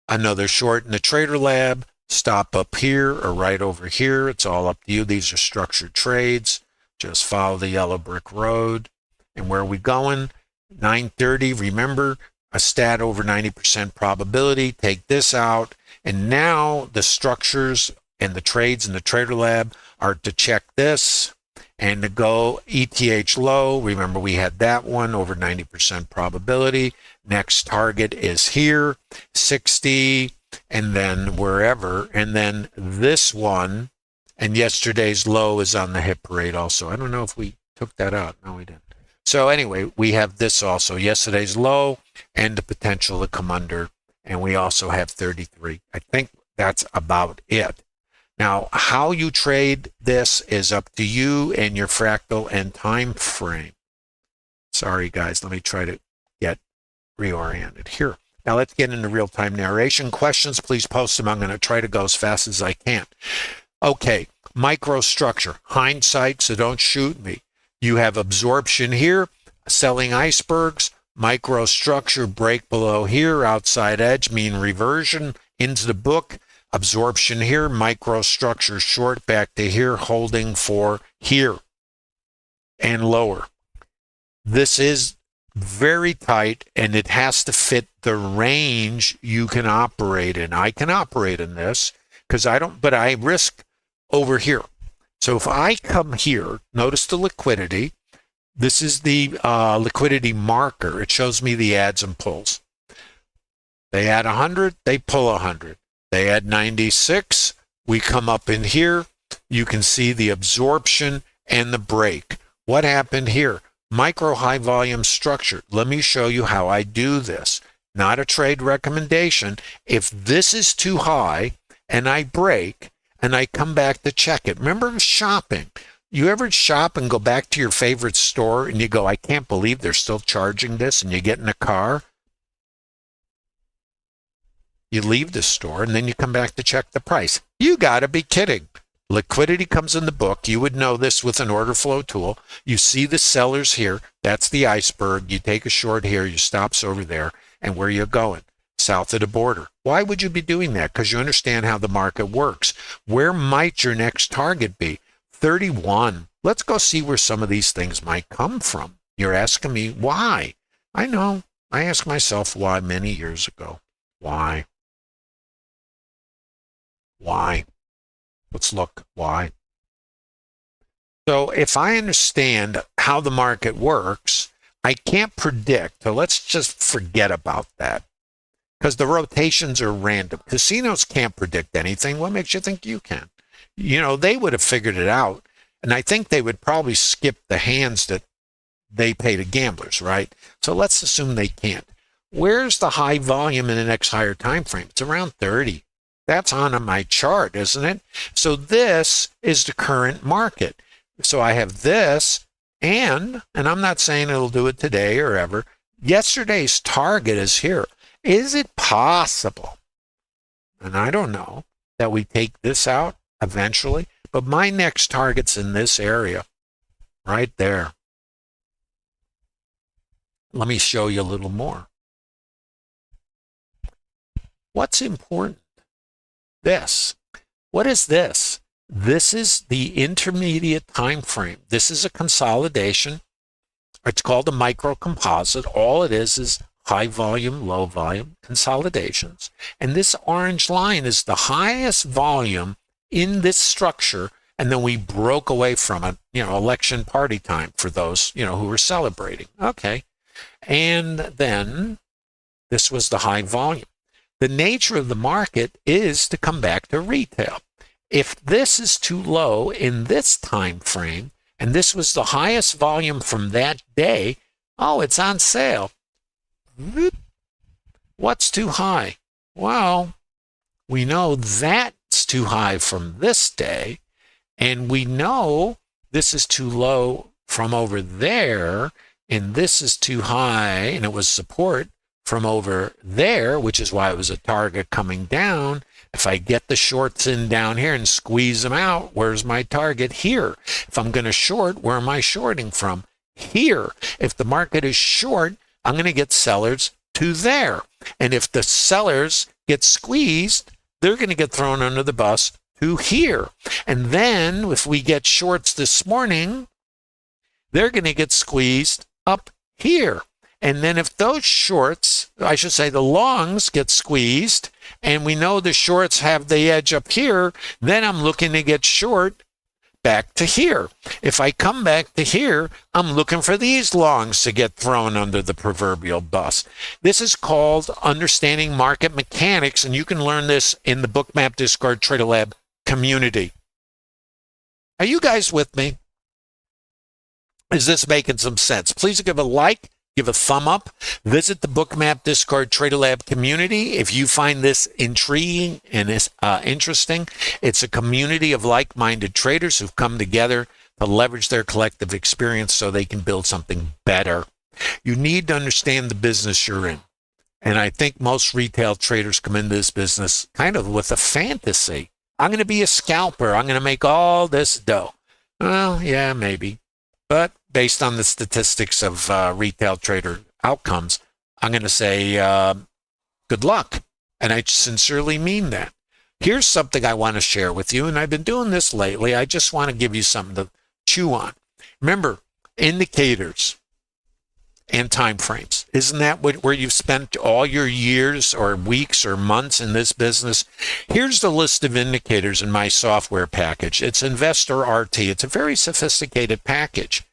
Another short in the trader lab. Stop up here or right over here. It's all up to you. These are structured trades. Just follow the yellow brick road. And where are we going? 930. Remember, a stat over 90% probability. Take this out. And now the structures and the trades in the trader lab are to check this. And to go ETH low, remember we had that one over 90% probability. Next target is here, 60, and then wherever. And then this one, and yesterday's low is on the hit parade also. I don't know if we took that out. No, we didn't. So anyway, we have this also, yesterday's low and the potential to come under. And we also have 33. I think that's about it. Now, how you trade this is up to you and your fractal and time frame. Sorry, guys. Let me try to get reoriented here. Now, let's get into real-time narration. Questions, please post them. I'm going to try to go as fast as I can. Okay, microstructure. Hindsight, so don't shoot me. You have absorption here, selling icebergs, microstructure, break below here, outside edge, mean reversion, into the book. Absorption here, microstructure short back to here, holding for here and lower. This is very tight and it has to fit the range you can operate in. I can operate in this because but I risk over here. So if I come here, notice the liquidity. This is the liquidity marker. It shows me the adds and pulls. They add 100, they pull 100. They add 96, we come up in here. You can see the absorption and the break. What happened here? Micro high volume structure. Let me show you how I do this. Not a trade recommendation. If this is too high and I break and I come back to check it. Remember shopping. You ever shop and go back to your favorite store and you go, I can't believe they're still charging this, and you get in a car? You leave the store and then you come back to check the price. You got to be kidding. Liquidity comes in the book. You would know this with an order flow tool. You see the sellers here. That's the iceberg. You take a short here. You stops over there. And where you're going? South of the border. Why would you be doing that? Because you understand how the market works. Where might your next target be? 31. Let's go see where some of these things might come from. You're asking me why. I know. I asked myself why many years ago. Why? Why? Let's look. Why? So if I understand how the market works, I can't predict. So let's just forget about that, because the rotations are random. Casinos can't predict anything. What makes you think you can? You know, they would have figured it out. And I think they would probably skip the hands that they pay to gamblers, right? So let's assume they can't. Where's the high volume in the next higher time frame? It's around 30. That's on my chart, isn't it? So this is the current market. So I have this, and I'm not saying it'll do it today or ever. Yesterday's target is here. Is it possible, and I don't know, that we take this out eventually? But my next target's in this area, right there. Let me show you a little more. What's important? This. What is this? This is the intermediate time frame. This is a consolidation. It's called a micro composite. All it is high volume, low volume consolidations. And this orange line is the highest volume in this structure. And then we broke away from it, election party time for those, who were celebrating. Okay. And then this was the high volume. The nature of the market is to come back to retail. If this is too low in this time frame, and this was the highest volume from that day, oh, it's on sale. What's too high? Well, we know that's too high from this day, and we know this is too low from over there, and this is too high, and it was support from over there, which is why it was a target coming down. If I get the shorts in down here and squeeze them out, where's my target? Here. If I'm going to short, where am I shorting from? Here. If the market is short, I'm going to get sellers to there. And if the sellers get squeezed, they're going to get thrown under the bus to here. And then if we get shorts this morning, they're going to get squeezed up here. And then if those shorts, I should say the longs, get squeezed, and we know the shorts have the edge up here, then I'm looking to get short back to here. If I come back to here, I'm looking for these longs to get thrown under the proverbial bus. This is called understanding market mechanics, and you can learn this in the Bookmap Discord Trader Lab community. Are you guys with me? Is this making some sense? Please give a like. Give a thumb up. Visit the Bookmap Discord Trader Lab community. If you find this intriguing and interesting, it's a community of like-minded traders who've come together to leverage their collective experience so they can build something better. You need to understand the business you're in. And I think most retail traders come into this business kind of with a fantasy. I'm going to be a scalper. I'm going to make all this dough. Well, yeah, maybe. But based on the statistics of retail trader outcomes, I'm going to say good luck. And I sincerely mean that. Here's something I want to share with you, and I've been doing this lately. I just want to give you something to chew on. Remember, indicators and time frames. Isn't that where you've spent all your years or weeks or months in this business? Here's the list of indicators in my software package. It's Investor RT. It's a very sophisticated package.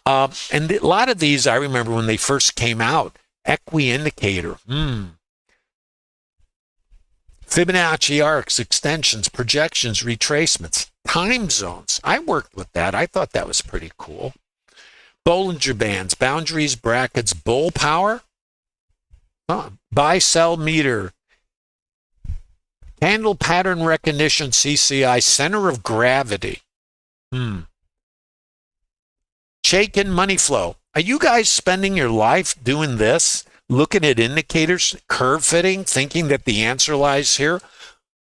And a lot of these, I remember when they first came out, Equi Indicator. Fibonacci arcs, extensions, projections, retracements, time zones. I worked with that. I thought that was pretty cool. Bollinger Bands, boundaries, brackets, bull power, buy, sell meter, candle pattern recognition, CCI, center of gravity. Chaikin money flow. Are you guys spending your life doing this? Looking at indicators, curve fitting, thinking that the answer lies here?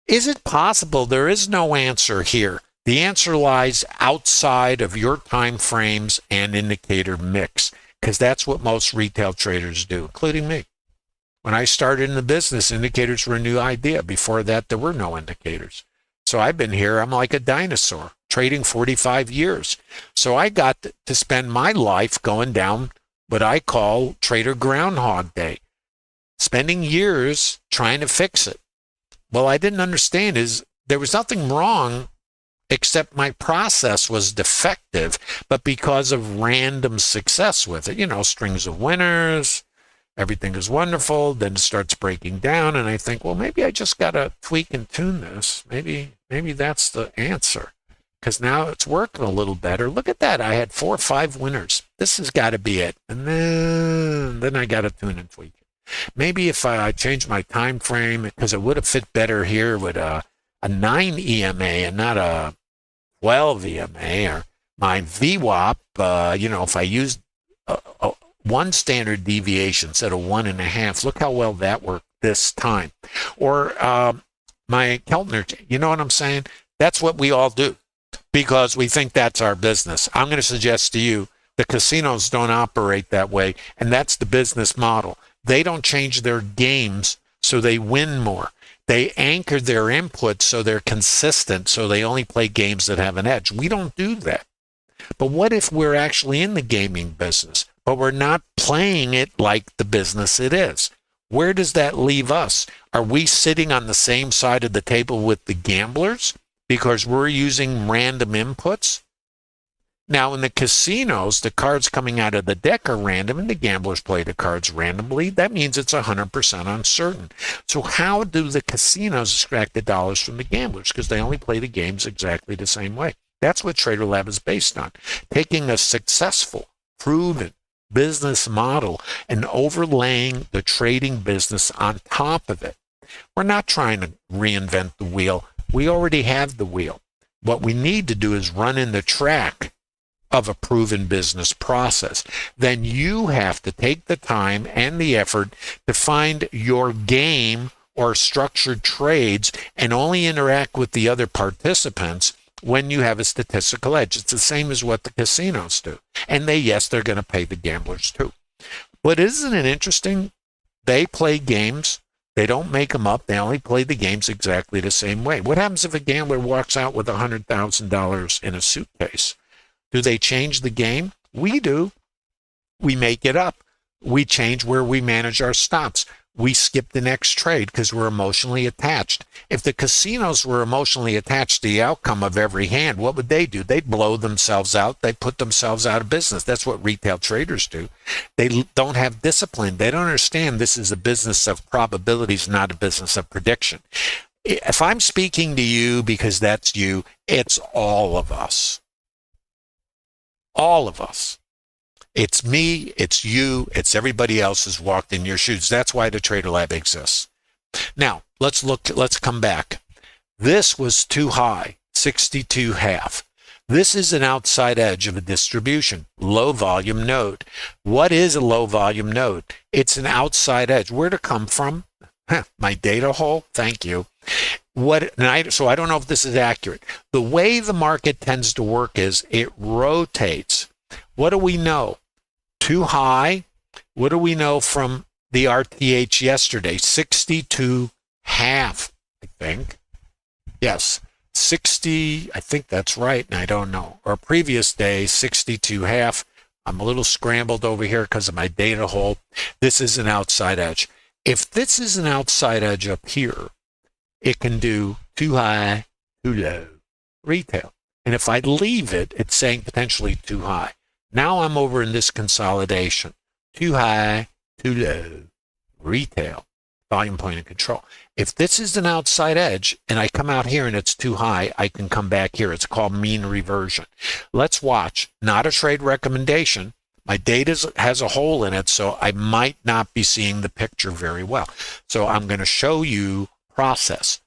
Is it possible there is no answer here? The answer lies outside of your time frames and indicator mix, because that's what most retail traders do, including me. When I started in the business, indicators were a new idea. Before that, there were no indicators. So I've been here, I'm like a dinosaur, trading 45 years. So I got to spend my life going down what I call Trader Groundhog Day, spending years trying to fix it. Well, I didn't understand is there was nothing wrong except my process was defective, but because of random success with it, strings of winners, everything is wonderful, then it starts breaking down, and I think, well, maybe I just got to tweak and tune this. Maybe that's the answer, because now it's working a little better. Look at that. I had 4 or 5 winners. This has got to be it. And then I got to tune and tweak it. Maybe if I change my time frame, because it would have fit better here with a 9 EMA and not a 12 EMA, or my VWAP, if I used one standard deviation instead of 1.5, look how well that worked this time. Or my Keltner, you know what I'm saying? That's what we all do because we think that's our business. I'm going to suggest to you the casinos don't operate that way, and that's the business model. They don't change their games so they win more. They anchor their inputs so they're consistent, so they only play games that have an edge. We don't do that. But what if we're actually in the gaming business, but we're not playing it like the business it is? Where does that leave us? Are we sitting on the same side of the table with the gamblers because we're using random inputs? Now, in the casinos, the cards coming out of the deck are random, and the gamblers play the cards randomly. That means it's 100% uncertain. So how do the casinos extract the dollars from the gamblers? Because they only play the games exactly the same way. That's what Trader Lab is based on. Taking a successful, proven business model and overlaying the trading business on top of it. We're not trying to reinvent the wheel. We already have the wheel. What we need to do is run in the track of a proven business process. Then you have to take the time and the effort to find your game or structured trades and only interact with the other participants when you have a statistical edge. It's the same as what the casinos do. And they're going to pay the gamblers too. But isn't it interesting? They play games. They don't make them up. They only play the games exactly the same way. What happens if a gambler walks out with $100,000 in a suitcase? Do they change the game? We do. We make it up. We change where we manage our stops. We skip the next trade because we're emotionally attached. If the casinos were emotionally attached to the outcome of every hand, what would they do? They'd blow themselves out. They'd put themselves out of business. That's what retail traders do. They don't have discipline. They don't understand this is a business of probabilities, not a business of prediction. If I'm speaking to you because that's you, it's all of us. All of us. It's me, it's you, it's everybody else who's walked in your shoes. That's why the Trader Lab exists. Now, let's come back. This was too high, 62.5. This is an outside edge of a distribution, low volume node. What is a low volume node? It's an outside edge. Where'd it come from? My data hole? Thank you. So I don't know if this is accurate. The way the market tends to work is it rotates. What do we know? Too high. What do we know from the RTH yesterday? 62.5, I think. Yes, 60, I think that's right, and I don't know. Or previous day, 62.5. I'm a little scrambled over here because of my data hole. This is an outside edge. If this is an outside edge up here, it can do too high, too low, retail. And if I leave it, it's saying potentially too high. Now I'm over in this consolidation. Too high, too low, retail, volume point of control. If this is an outside edge and I come out here and it's too high, I can come back here. It's called mean reversion. Let's watch. Not a trade recommendation. My data has a hole in it, so I might not be seeing the picture very well. So I'm going to show you process.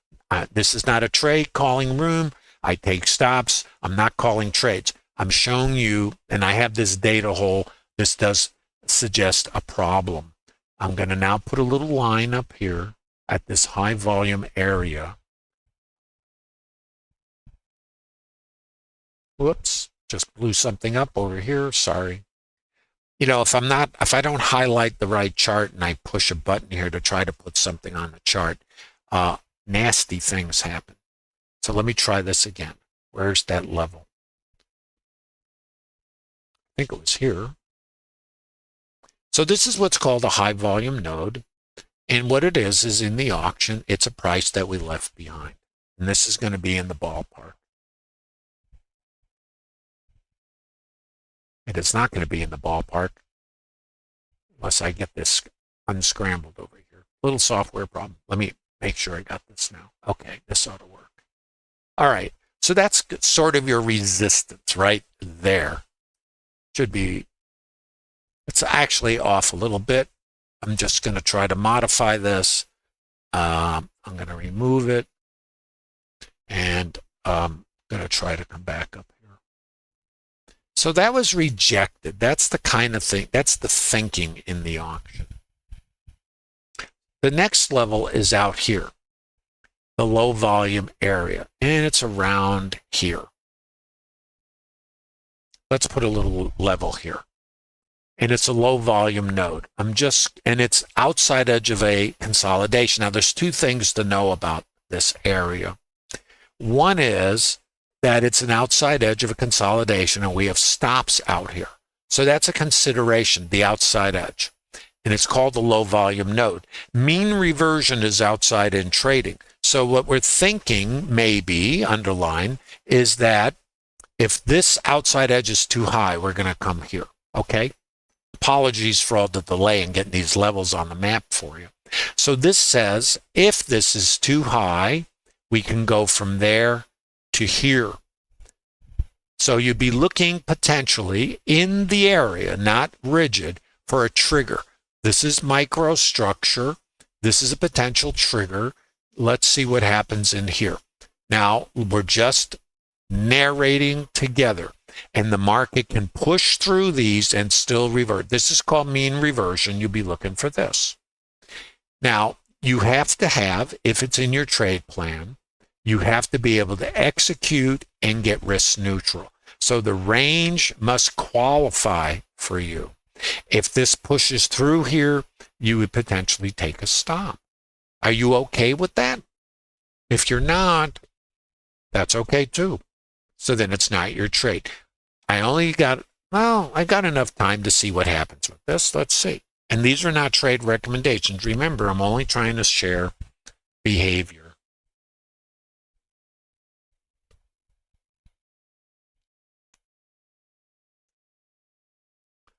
This is not a trade calling room. I take stops. I'm not calling trades. I'm showing you, and I have this data hole. This does suggest a problem. I'm going to now put a little line up here at this high volume area. Whoops, just blew something up over here. Sorry. You know, if I don't highlight the right chart and I push a button here to try to put something on the chart, nasty things happen. So let me try this again. Where's that level? I think it was here. So this is what's called a high volume node. And what it is in the auction, it's a price that we left behind. And this is going to be in the ballpark. And it's not going to be in the ballpark unless I get this unscrambled over here. Little software problem. Let me make sure I got this now. Okay, this ought to work. All right, so that's sort of your resistance right there. Should be, it's actually off a little bit. I'm just going to try to modify this. I'm going to remove it. And I'm going to try to come back up here. So that was rejected. That's the kind of thing, that's the thinking in the auction. The next level is out here, the low volume area, and it's around here. Let's put a little level here. And it's a low volume node. And it's outside edge of a consolidation. Now there's two things to know about this area. One is that it's an outside edge of a consolidation and we have stops out here. So that's a consideration, the outside edge. And it's called the low volume node. Mean reversion is outside in trading. So what we're thinking maybe, underline, is that if this outside edge is too high, we're going to come here, okay? Apologies for all the delay in getting these levels on the map for you. So this says if this is too high, we can go from there to here. So you'd be looking potentially in the area, not rigid, for a trigger. This is microstructure. This is a potential trigger. Let's see what happens in here. Now, we're just narrating together. And the market can push through these and still revert. This is called mean reversion. You'll be looking for this. Now, you have to have, if it's in your trade plan, you have to be able to execute and get risk neutral. So the range must qualify for you. If this pushes through here, you would potentially take a stop. Are you okay with that? If you're not, that's okay too. So then it's not your trade. I got enough time to see what happens with this. Let's see. And these are not trade recommendations. Remember, I'm only trying to share behavior.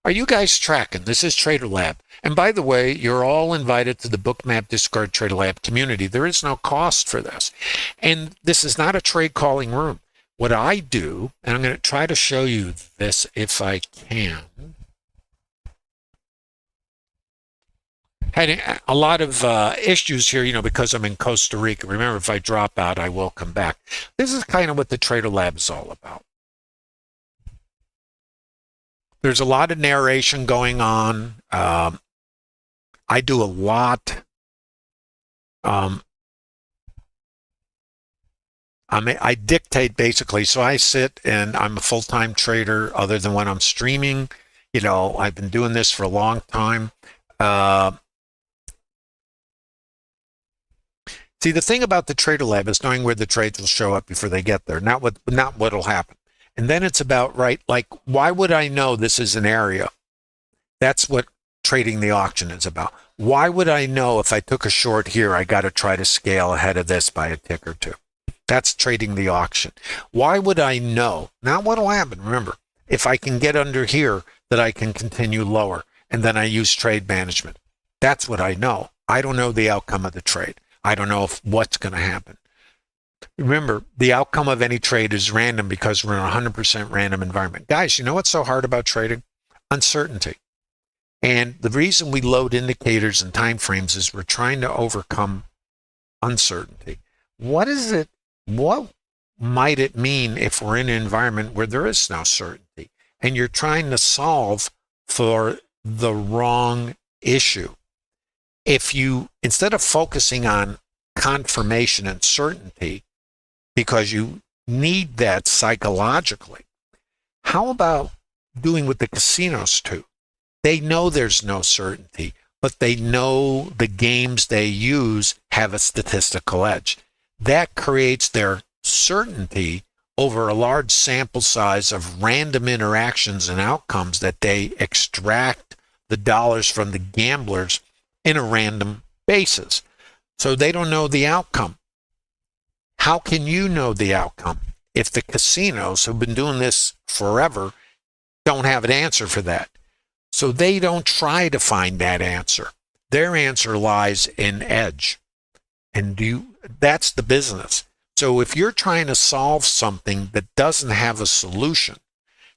Are you guys tracking? This is Trader Lab. And by the way, you're all invited to the Bookmap Discord Trader Lab community. There is no cost for this. And this is not a trade calling room. What I do, and I'm going to try to show you this if I can. Had a lot of issues here, because I'm in Costa Rica. Remember, if I drop out, I will come back. This is kind of what the Trader Lab is all about. There's a lot of narration going on. I do a lot. I dictate basically. So I sit and I'm a full-time trader other than when I'm streaming. I've been doing this for a long time. See, the thing about the Trader Lab is knowing where the trades will show up before they get there, not what'll happen. And then it's about, like, why would I know this is an area? That's what trading the auction is about. Why would I know if I took a short here, I got to try to scale ahead of this by a tick or two? That's trading the auction. Why would I know? Not what'll happen. Remember, if I can get under here, that I can continue lower, and then I use trade management. That's what I know. I don't know the outcome of the trade. I don't know what's going to happen. Remember, the outcome of any trade is random because we're in a 100% random environment. Guys, you know what's so hard about trading? Uncertainty. And the reason we load indicators and time frames is we're trying to overcome uncertainty. What might it mean if we're in an environment where there is no certainty and you're trying to solve for the wrong issue? If you, instead of focusing on confirmation and certainty, because you need that psychologically, how about doing what the casinos do? They know there's no certainty, but they know the games they use have a statistical edge. That creates their certainty over a large sample size of random interactions and outcomes that they extract the dollars from the gamblers in a random basis. So they don't know the outcome. How can you know the outcome if the casinos who've been doing this forever don't have an answer for that? So they don't try to find that answer. Their answer lies in edge. And that's the business. So if you're trying to solve something that doesn't have a solution,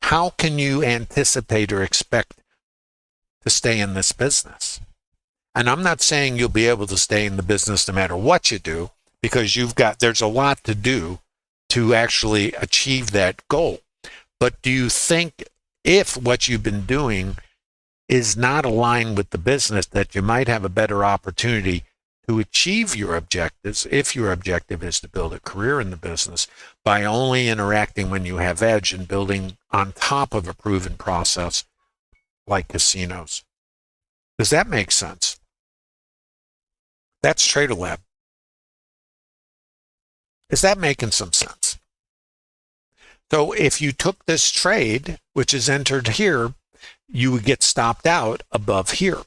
how can you anticipate or expect to stay in this business? And I'm not saying you'll be able to stay in the business no matter what you do, because there's a lot to do to actually achieve that goal. But do you think if what you've been doing is not aligned with the business, that you might have a better opportunity to achieve your objectives, if your objective is to build a career in the business, by only interacting when you have edge and building on top of a proven process like casinos? Does that make sense? That's Trader Lab. Is that making some sense? So if you took this trade, which is entered here, you would get stopped out above here.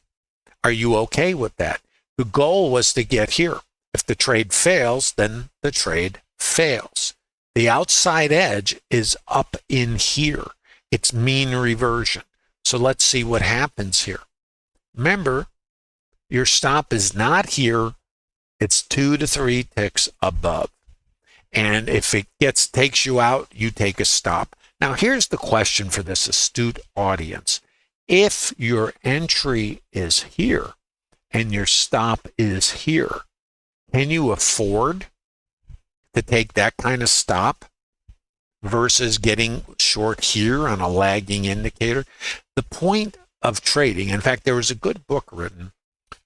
Are you okay with that? The goal was to get here. If the trade fails, then the trade fails. The outside edge is up in here. It's mean reversion. So let's see what happens here. Remember, your stop is not here. It's 2 to 3 ticks above. And if it takes you out, you take a stop. Now, here's the question for this astute audience. If your entry is here and your stop is here, can you afford to take that kind of stop versus getting short here on a lagging indicator? The point of trading, in fact, there was a good book written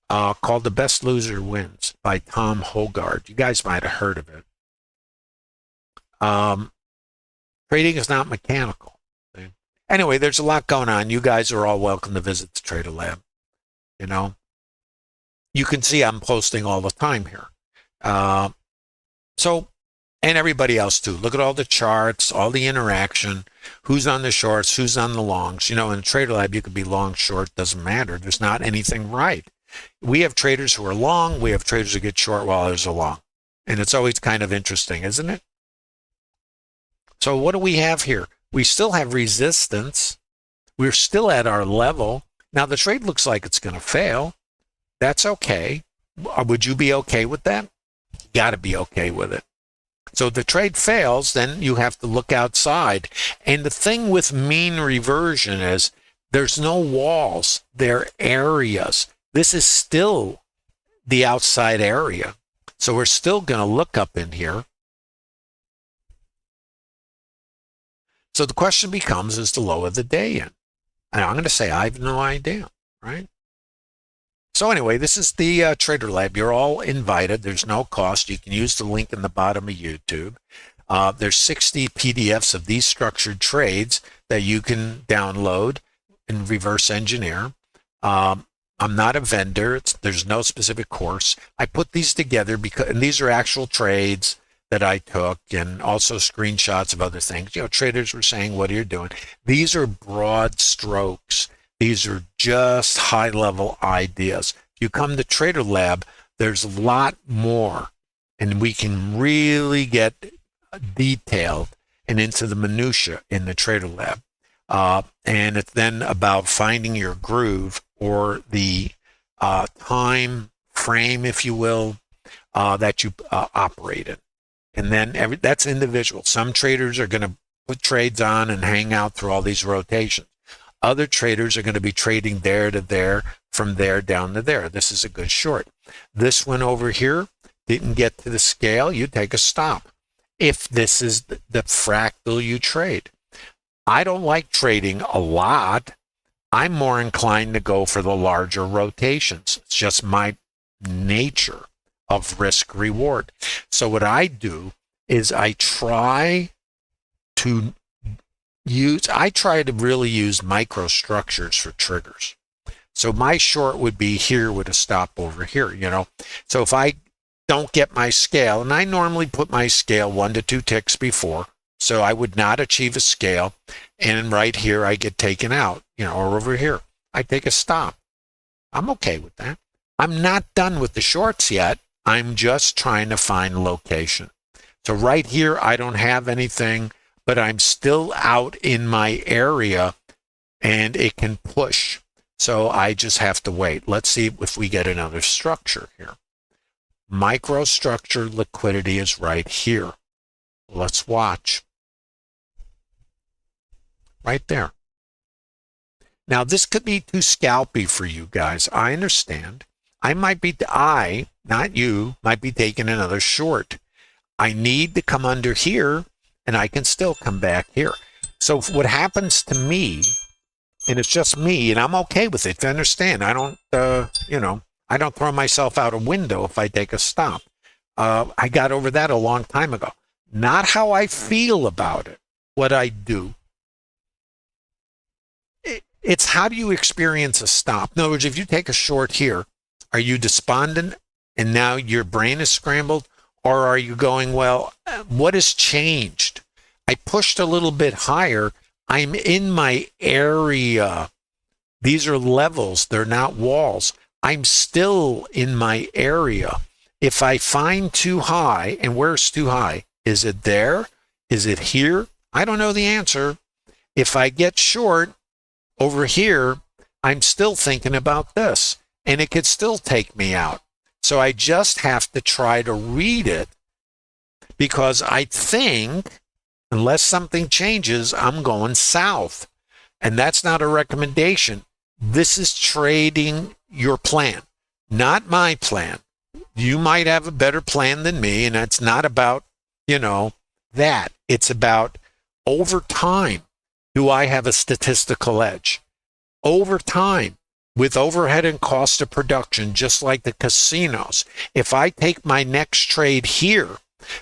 called The Best Loser Wins by Tom Hogard. You guys might have heard of it. Trading is not mechanical. Anyway, there's a lot going on. You guys are all welcome to visit the Trader Lab. You know, you can see I'm posting all the time here. So, and everybody else too. Look at all the charts, all the interaction, who's on the shorts, who's on the longs. You know, in the Trader Lab, you could be long, short, doesn't matter. There's not anything right. We have traders who are long. We have traders who get short while others are long. And it's always kind of interesting, isn't it? So what do we have here? We still have resistance. We're still at our level. Now the trade looks like it's going to fail. That's okay. Would you be okay with that? You got to be okay with it. So if the trade fails, then you have to look outside. And the thing with mean reversion is there's no walls. They're areas. This is still the outside area. So we're still going to look up in here. So the question becomes, is the low of the day in? And I'm going to say, I have no idea, right? So anyway, this is the Trader Lab. You're all invited. There's no cost. You can use the link in the bottom of YouTube. There's 60 PDFs of these structured trades that you can download and reverse engineer. I'm not a vendor. There's no specific course. I put these together because, and these are actual trades that I took, and also screenshots of other things. You know, traders were saying, what are you doing? These are broad strokes. These are just high-level ideas. If you come to Trader Lab, there's a lot more, and we can really get detailed and into the minutia in the Trader Lab. And it's then about finding your groove, or the time frame, if you will, that you operate in. And then that's individual. Some traders are going to put trades on and hang out through all these rotations. Other traders are going to be trading there to there, from there down to there. This is a good short. This one over here didn't get to the scale, you take a stop. If this is the fractal you trade. I don't like trading a lot. I'm more inclined to go for the larger rotations. It's just my nature of risk reward. So what I do is I try to really use microstructures for triggers. So my short would be here with a stop over here, you know. So if I don't get my scale, and I normally put my scale 1 to 2 ticks before, so I would not achieve a scale, and right here I get taken out, you know, or over here I take a stop. I'm okay with that. I'm not done with the shorts yet. I'm just trying to find location. So right here I don't have anything, but I'm still out in my area and it can push. So I just have to wait. Let's see if we get another structure here. Microstructure liquidity is right here. Let's watch. Right there. Now this could be too scalpy for you guys. I understand. Not you, might be taking another short. I need to come under here and I can still come back here. So what happens to me, and it's just me, and I'm okay with it, to understand. I don't, I don't throw myself out a window if I take a stop. I got over that a long time ago. Not how I feel about it, what I do. It's how do you experience a stop? In other words, if you take a short here, are you despondent and now your brain is scrambled? Or are you going, well, what has changed? I pushed a little bit higher. I'm in my area. These are levels. They're not walls. I'm still in my area. If I find too high, and where's too high? Is it there? Is it here? I don't know the answer. If I get short over here, I'm still thinking about this, and it could still take me out. So I just have to try to read it, because I think unless something changes, I'm going south. And that's not a recommendation. This is trading your plan, not my plan. You might have a better plan than me, and it's not about, that. It's about over time, do I have a statistical edge? Over time, with overhead and cost of production, just like the casinos, if I take my next trade here,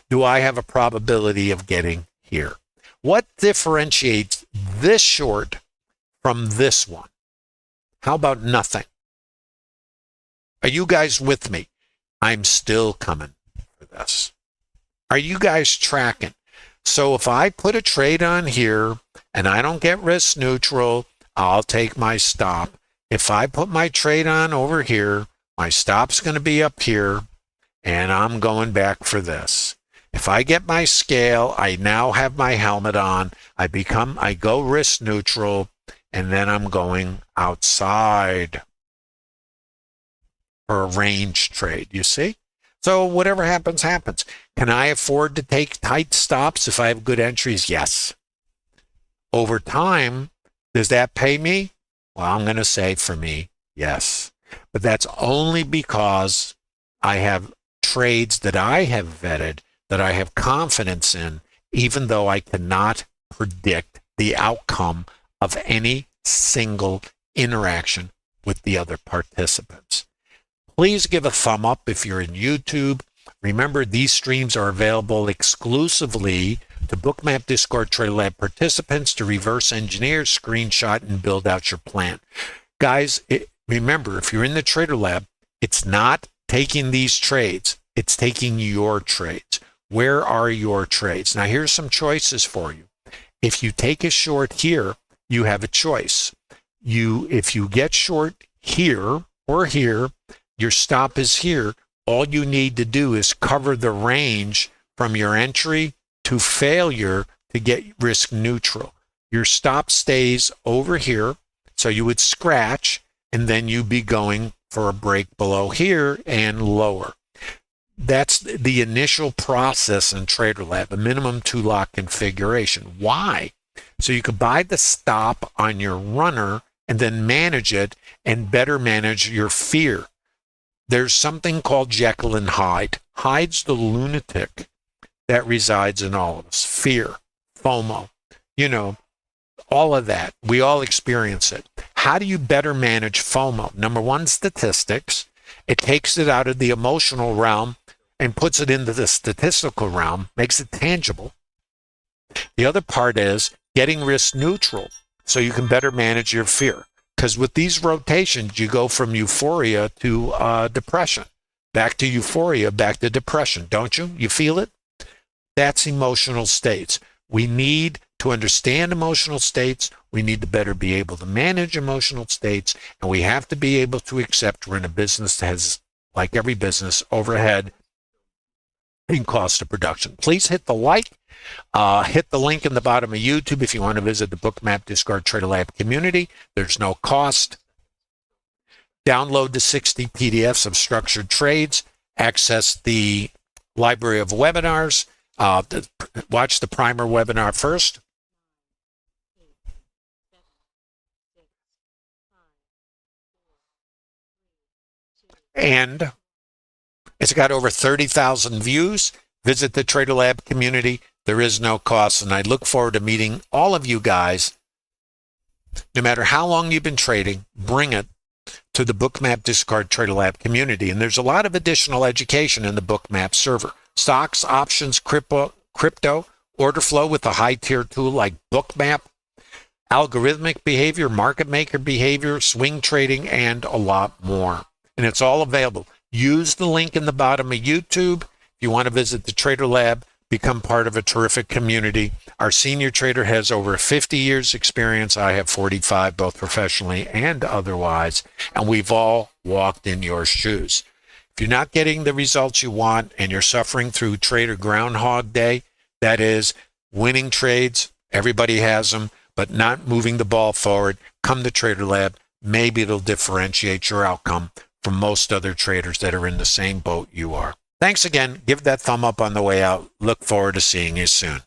do I have a probability of getting here? What differentiates this short from this one? How about nothing? Are you guys with me? I'm still coming for this. Are you guys tracking? So if I put a trade on here and I don't get risk neutral, I'll take my stop. If I put my trade on over here, my stop's going to be up here, and I'm going back for this. If I get my scale, I now have my helmet on, I go risk neutral, and then I'm going outside for a range trade, you see? So whatever happens, happens. Can I afford to take tight stops if I have good entries? Yes. Over time, does that pay me? Well, I'm going to say for me, yes. But that's only because I have trades that I have vetted, that I have confidence in, even though I cannot predict the outcome of any single interaction with the other participants. Please give a thumb up if you're in YouTube. Remember, these streams are available exclusively to Bookmap Discord Trader Lab participants to reverse engineer, screenshot, and build out your plan. Guys, remember, if you're in the Trader Lab, it's not taking these trades. It's taking your trades. Where are your trades? Now, here's some choices for you. If you take a short here, you have a choice. If you get short here or here, your stop is here. All you need to do is cover the range from your entry to failure to get risk neutral. Your stop stays over here, so you would scratch, and then you'd be going for a break below here and lower. That's the initial process in TraderLab, a minimum 2-lot configuration. Why? So you can buy the stop on your runner and then manage it and better manage your fear. There's something called Jekyll and Hyde. Hyde's the lunatic that resides in all of us. Fear, FOMO, all of that. We all experience it. How do you better manage FOMO? Number one, statistics. It takes it out of the emotional realm and puts it into the statistical realm, makes it tangible. The other part is getting risk neutral so you can better manage your fear. Because with these rotations, you go from euphoria to depression, back to euphoria, back to depression, don't you? You feel it? That's emotional states. We need to understand emotional states. We need to better be able to manage emotional states. And we have to be able to accept we're in a business that has, like every business, overhead and cost of production. Please hit the like. Hit the link in the bottom of YouTube if you want to visit the Bookmap Discard Trader Lab community. There's no cost. Download the 60 PDFs of structured trades. Access the library of webinars. Watch the primer webinar first. And it's got over 30,000 views. Visit the Trader Lab community. There is no cost, and I look forward to meeting all of you guys. No matter how long you've been trading, bring it to the Bookmap Discard Trader Lab community. And there's a lot of additional education in the Bookmap server. Stocks, options, crypto, order flow with a high-tier tool like Bookmap, algorithmic behavior, market maker behavior, swing trading, and a lot more. And it's all available. Use the link in the bottom of YouTube. If you want to visit the Trader Lab, become part of a terrific community. Our senior trader has over 50 years experience. I have 45, both professionally and otherwise, and we've all walked in your shoes. If you're not getting the results you want and you're suffering through Trader Groundhog Day, that is winning trades, everybody has them, but not moving the ball forward, come to Trader Lab. Maybe it'll differentiate your outcome from most other traders that are in the same boat you are. Thanks again. Give that thumb up on the way out. Look forward to seeing you soon.